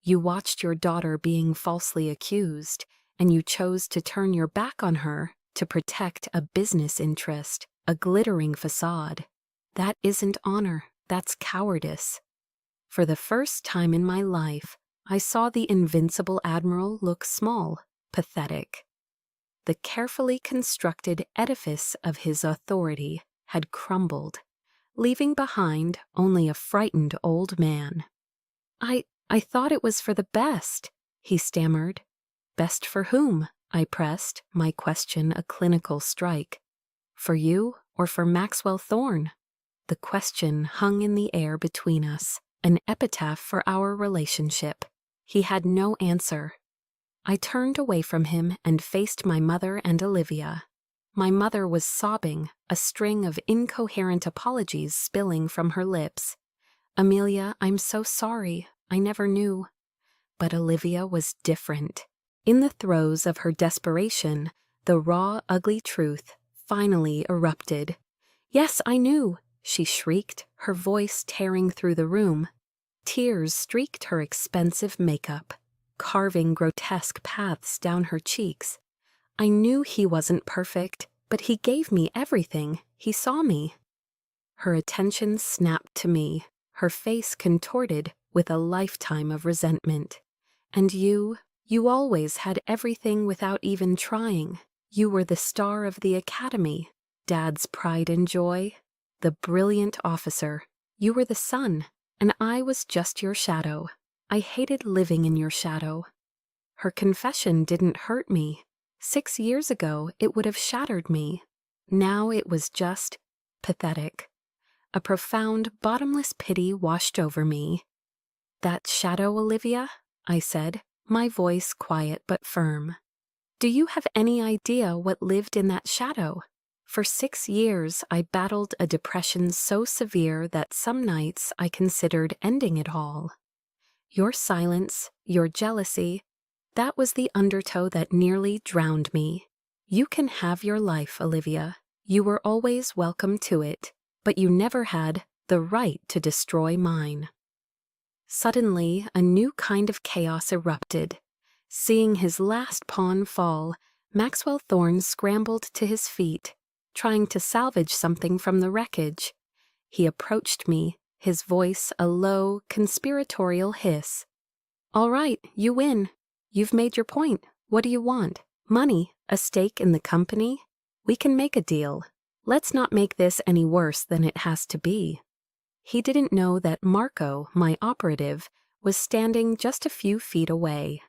"You watched your daughter being falsely accused, and you chose to turn your back on her to protect a business interest, a glittering facade. That isn't honor, that's cowardice." For the first time in my life, I saw the invincible Admiral look small, pathetic. The carefully constructed edifice of his authority had crumbled, leaving behind only a frightened old man. I thought it was for the best," he stammered. "Best for whom?" I pressed, my question a clinical strike. "For you or for Maxwell Thorne?" The question hung in the air between us, an epitaph for our relationship. He had no answer. I turned away from him and faced my mother and Olivia. My mother was sobbing, a string of incoherent apologies spilling from her lips. "Amelia, I'm so sorry. I never knew." But Olivia was different. In the throes of her desperation, the raw, ugly truth finally erupted. "Yes, I knew," she shrieked, her voice tearing through the room. Tears streaked her expensive makeup, carving grotesque paths down her cheeks. "I knew he wasn't perfect, but he gave me everything. He saw me." Her attention snapped to me, her face contorted with a lifetime of resentment. "And you always had everything without even trying. You were the star of the academy, Dad's pride and joy, the brilliant officer. You were the sun, and I was just your shadow. I hated living in your shadow." Her confession didn't hurt me. 6 years ago, it would have shattered me. Now it was just pathetic. A profound, bottomless pity washed over me. "That shadow, Olivia?" I said, my voice quiet but firm. "Do you have any idea what lived in that shadow? For 6 years, I battled a depression so severe that some nights I considered ending it all. Your silence, your jealousy, that was the undertow that nearly drowned me. You can have your life, Olivia. You were always welcome to it, but you never had the right to destroy mine." Suddenly, a new kind of chaos erupted. Seeing his last pawn fall, Maxwell Thorne scrambled to his feet, trying to salvage something from the wreckage. He approached me, his voice a low, conspiratorial hiss. "All right, you win. You've made your point. What do you want? Money? A stake in the company? We can make a deal. Let's not make this any worse than it has to be." He didn't know that Marco, my operative, was standing just a few feet away.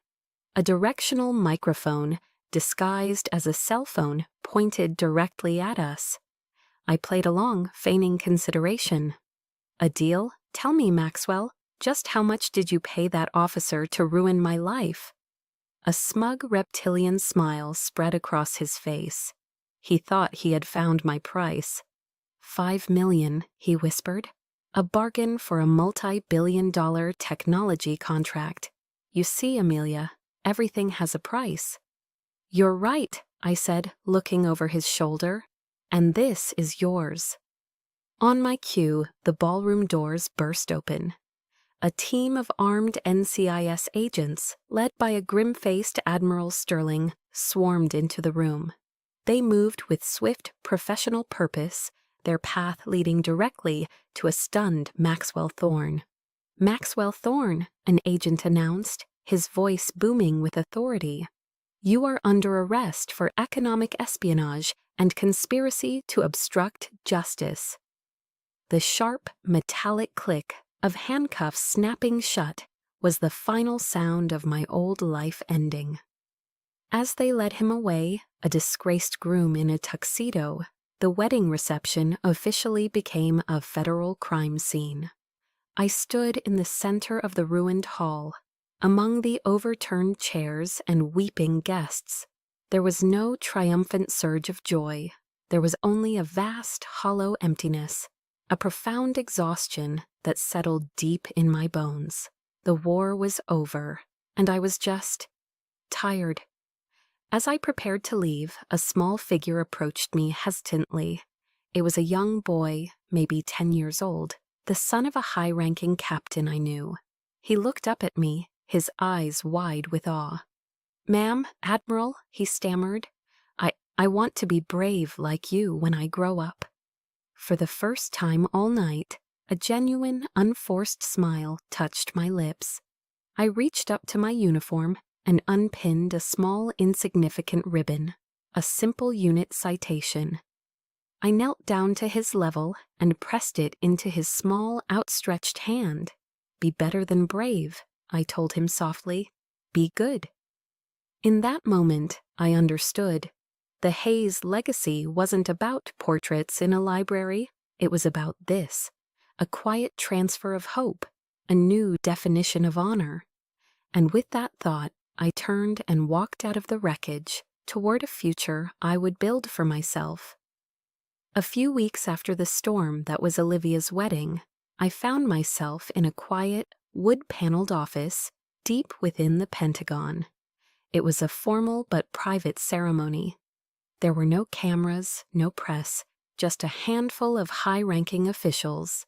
A directional microphone, disguised as a cell phone, pointed directly at us. I played along, feigning consideration. "A deal? Tell me, Maxwell, just how much did you pay that officer to ruin my life?" A smug reptilian smile spread across his face. He thought he had found my price. "5 million," he whispered. "A bargain for a multi-billion-dollar technology contract. You see, Amelia, everything has a price." "You're right," I said, looking over his shoulder. "And this is yours." On my cue, the ballroom doors burst open. A team of armed NCIS agents, led by a grim-faced Admiral Sterling, swarmed into the room. They moved with swift, professional purpose, their path leading directly to a stunned Maxwell Thorne. "Maxwell Thorne," an agent announced, his voice booming with authority. "You are under arrest for economic espionage and conspiracy to obstruct justice." The sharp, metallic click of handcuffs snapping shut was the final sound of my old life ending. As they led him away, a disgraced groom in a tuxedo, the wedding reception officially became a federal crime scene. I stood in the center of the ruined hall, among the overturned chairs and weeping guests. There was no triumphant surge of joy. There was only a vast, hollow emptiness, a profound exhaustion that settled deep in my bones. The war was over, and I was just tired. As I prepared to leave, a small figure approached me hesitantly. It was a young boy, maybe 10 years old, the son of a high-ranking captain I knew. He looked up at me, his eyes wide with awe. "Ma'am, Admiral," he stammered, I want to be brave like you when I grow up." For the first time all night, a genuine, unforced smile touched my lips. I reached up to my uniform and unpinned a small, insignificant ribbon, a simple unit citation. I knelt down to his level and pressed it into his small, outstretched hand. "Be better than brave," I told him softly. "Be good." In that moment, I understood. The Hayes legacy wasn't about portraits in a library. It was about this, a quiet transfer of hope, a new definition of honor. And with that thought, I turned and walked out of the wreckage toward a future I would build for myself. A few weeks after the storm that was Olivia's wedding, I found myself in a quiet, wood-paneled office deep within the Pentagon. It was a formal but private ceremony. There were no cameras, no press, just a handful of high-ranking officials.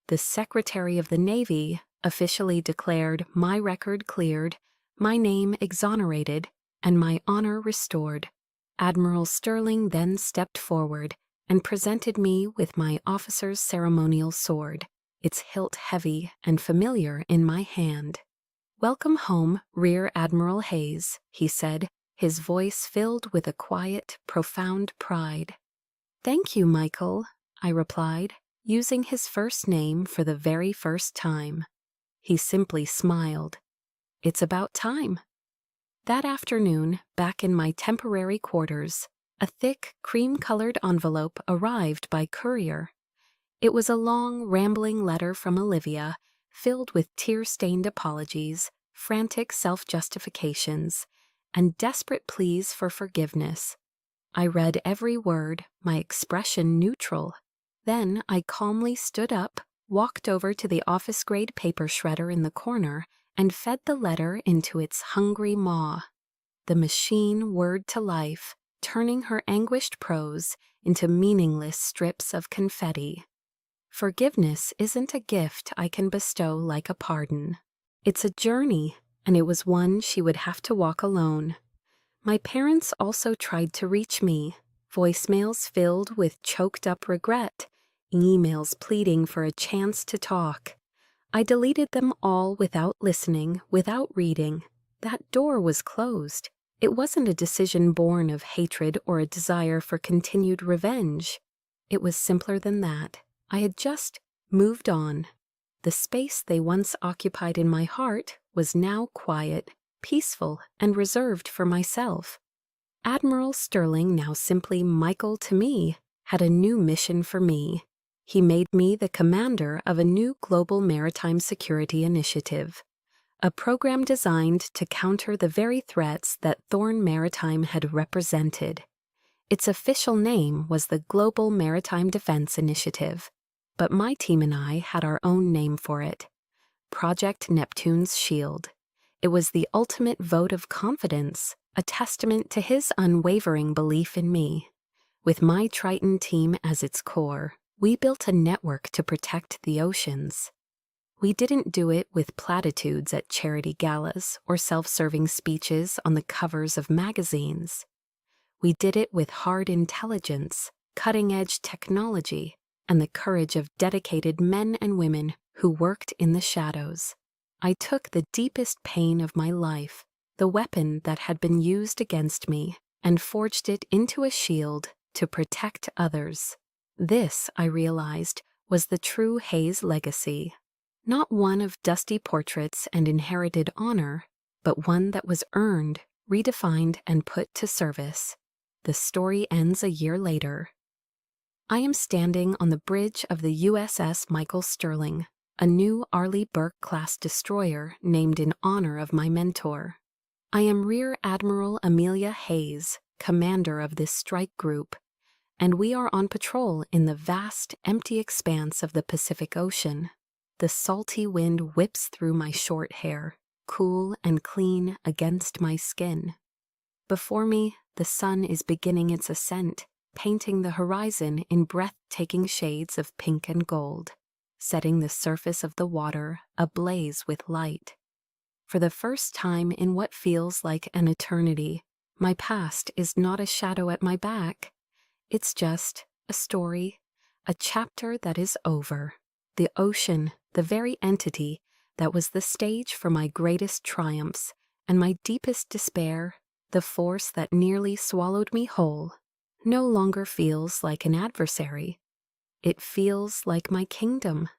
The Secretary of the Navy officially declared my record cleared, my name exonerated, and my honor restored. Admiral Sterling then stepped forward and presented me with my officer's ceremonial sword, its hilt heavy and familiar in my hand. "Welcome home, Rear Admiral Hayes," he said, his voice filled with a quiet, profound pride. "Thank you, Michael," I replied, using his first name for the very first time. He simply smiled. "It's about time." That afternoon, back in my temporary quarters, a thick, cream-colored envelope arrived by courier. It was a long, rambling letter from Olivia, filled with tear-stained apologies, frantic self-justifications, and desperate pleas for forgiveness. I read every word, my expression neutral. Then I calmly stood up, walked over to the office-grade paper shredder in the corner, and fed the letter into its hungry maw. The machine whirred to life, turning her anguished prose into meaningless strips of confetti. Forgiveness isn't a gift I can bestow like a pardon. It's a journey, and it was one she would have to walk alone. My parents also tried to reach me, voicemails filled with choked-up regret, emails pleading for a chance to talk. I deleted them all without listening, without reading. That door was closed. It wasn't a decision born of hatred or a desire for continued revenge. It was simpler than that. I had just moved on. The space they once occupied in my heart was now quiet, peaceful, and reserved for myself. Admiral Sterling, now simply Michael to me, had a new mission for me. He made me the commander of a new global maritime security initiative, a program designed to counter the very threats that Thorne Maritime had represented. Its official name was the Global Maritime Defense Initiative, but my team and I had our own name for it, Project Neptune's Shield. It was the ultimate vote of confidence, a testament to his unwavering belief in me. With my Triton team as its core, We built a network to protect the oceans. We didn't do it with platitudes at charity galas or self-serving speeches on the covers of magazines. We did it with hard intelligence, cutting-edge technology, and the courage of dedicated men and women who worked in the shadows. I took the deepest pain of my life, the weapon that had been used against me, and forged it into a shield to protect others. This, I realized, was the true Hayes legacy. Not one of dusty portraits and inherited honor, but one that was earned, redefined, and put to service. The story ends a year later. I am standing on the bridge of the USS Michael Sterling, a new Arleigh Burke-class destroyer named in honor of my mentor. I am Rear Admiral Amelia Hayes, commander of this strike group, and we are on patrol in the vast, empty expanse of the Pacific Ocean. The salty wind whips through my short hair, cool and clean against my skin. Before me, the sun is beginning its ascent, painting the horizon in breathtaking shades of pink and gold, setting the surface of the water ablaze with light. For the first time in what feels like an eternity, my past is not a shadow at my back. It's just a story, a chapter that is over. The ocean, the very entity that was the stage for my greatest triumphs and my deepest despair, the force that nearly swallowed me whole, no longer feels like an adversary. It feels like my kingdom.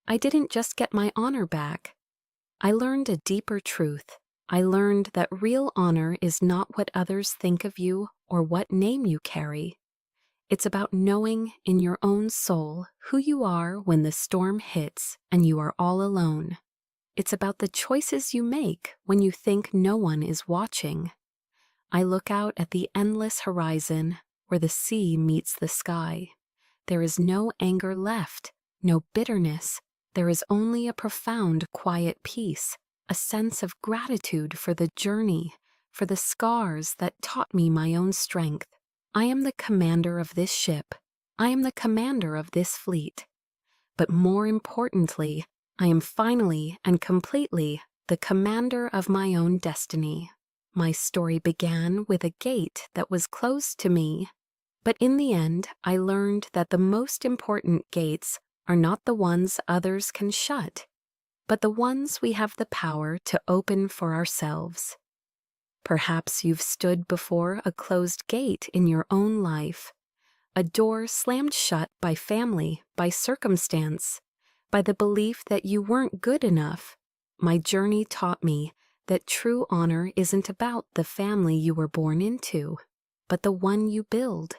I didn't just get my honor back. I learned a deeper truth. I learned that real honor is not what others think of you or what name you carry. It's about knowing in your own soul who you are when the storm hits and you are all alone. It's about the choices you make when you think no one is watching. I look out at the endless horizon where the sea meets the sky. There is no anger left, no bitterness. There is only a profound, quiet peace, a sense of gratitude for the journey, for the scars that taught me my own strength. I am the commander of this ship. I am the commander of this fleet. But more importantly, I am finally and completely the commander of my own destiny. My story began with a gate that was closed to me, but in the end, I learned that the most important gates are not the ones others can shut, but the ones we have the power to open for ourselves. Perhaps you've stood before a closed gate in your own life, a door slammed shut by family, by circumstance, by the belief that you weren't good enough. My journey taught me that true honor isn't about the family you were born into, but the one you build.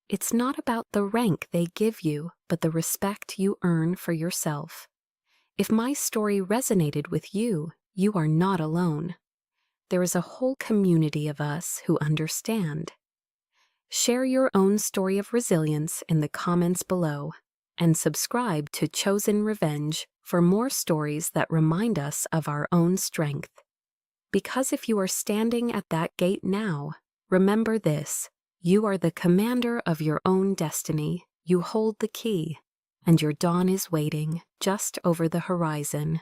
It's not about the rank they give you, but the respect you earn for yourself. If my story resonated with you, you are not alone. There is a whole community of us who understand. Share your own story of resilience in the comments below, and subscribe to Chosen Revenge for more stories that remind us of our own strength. Because if you are standing at that gate now, remember this: you are the commander of your own destiny. You hold the key, and your dawn is waiting just over the horizon.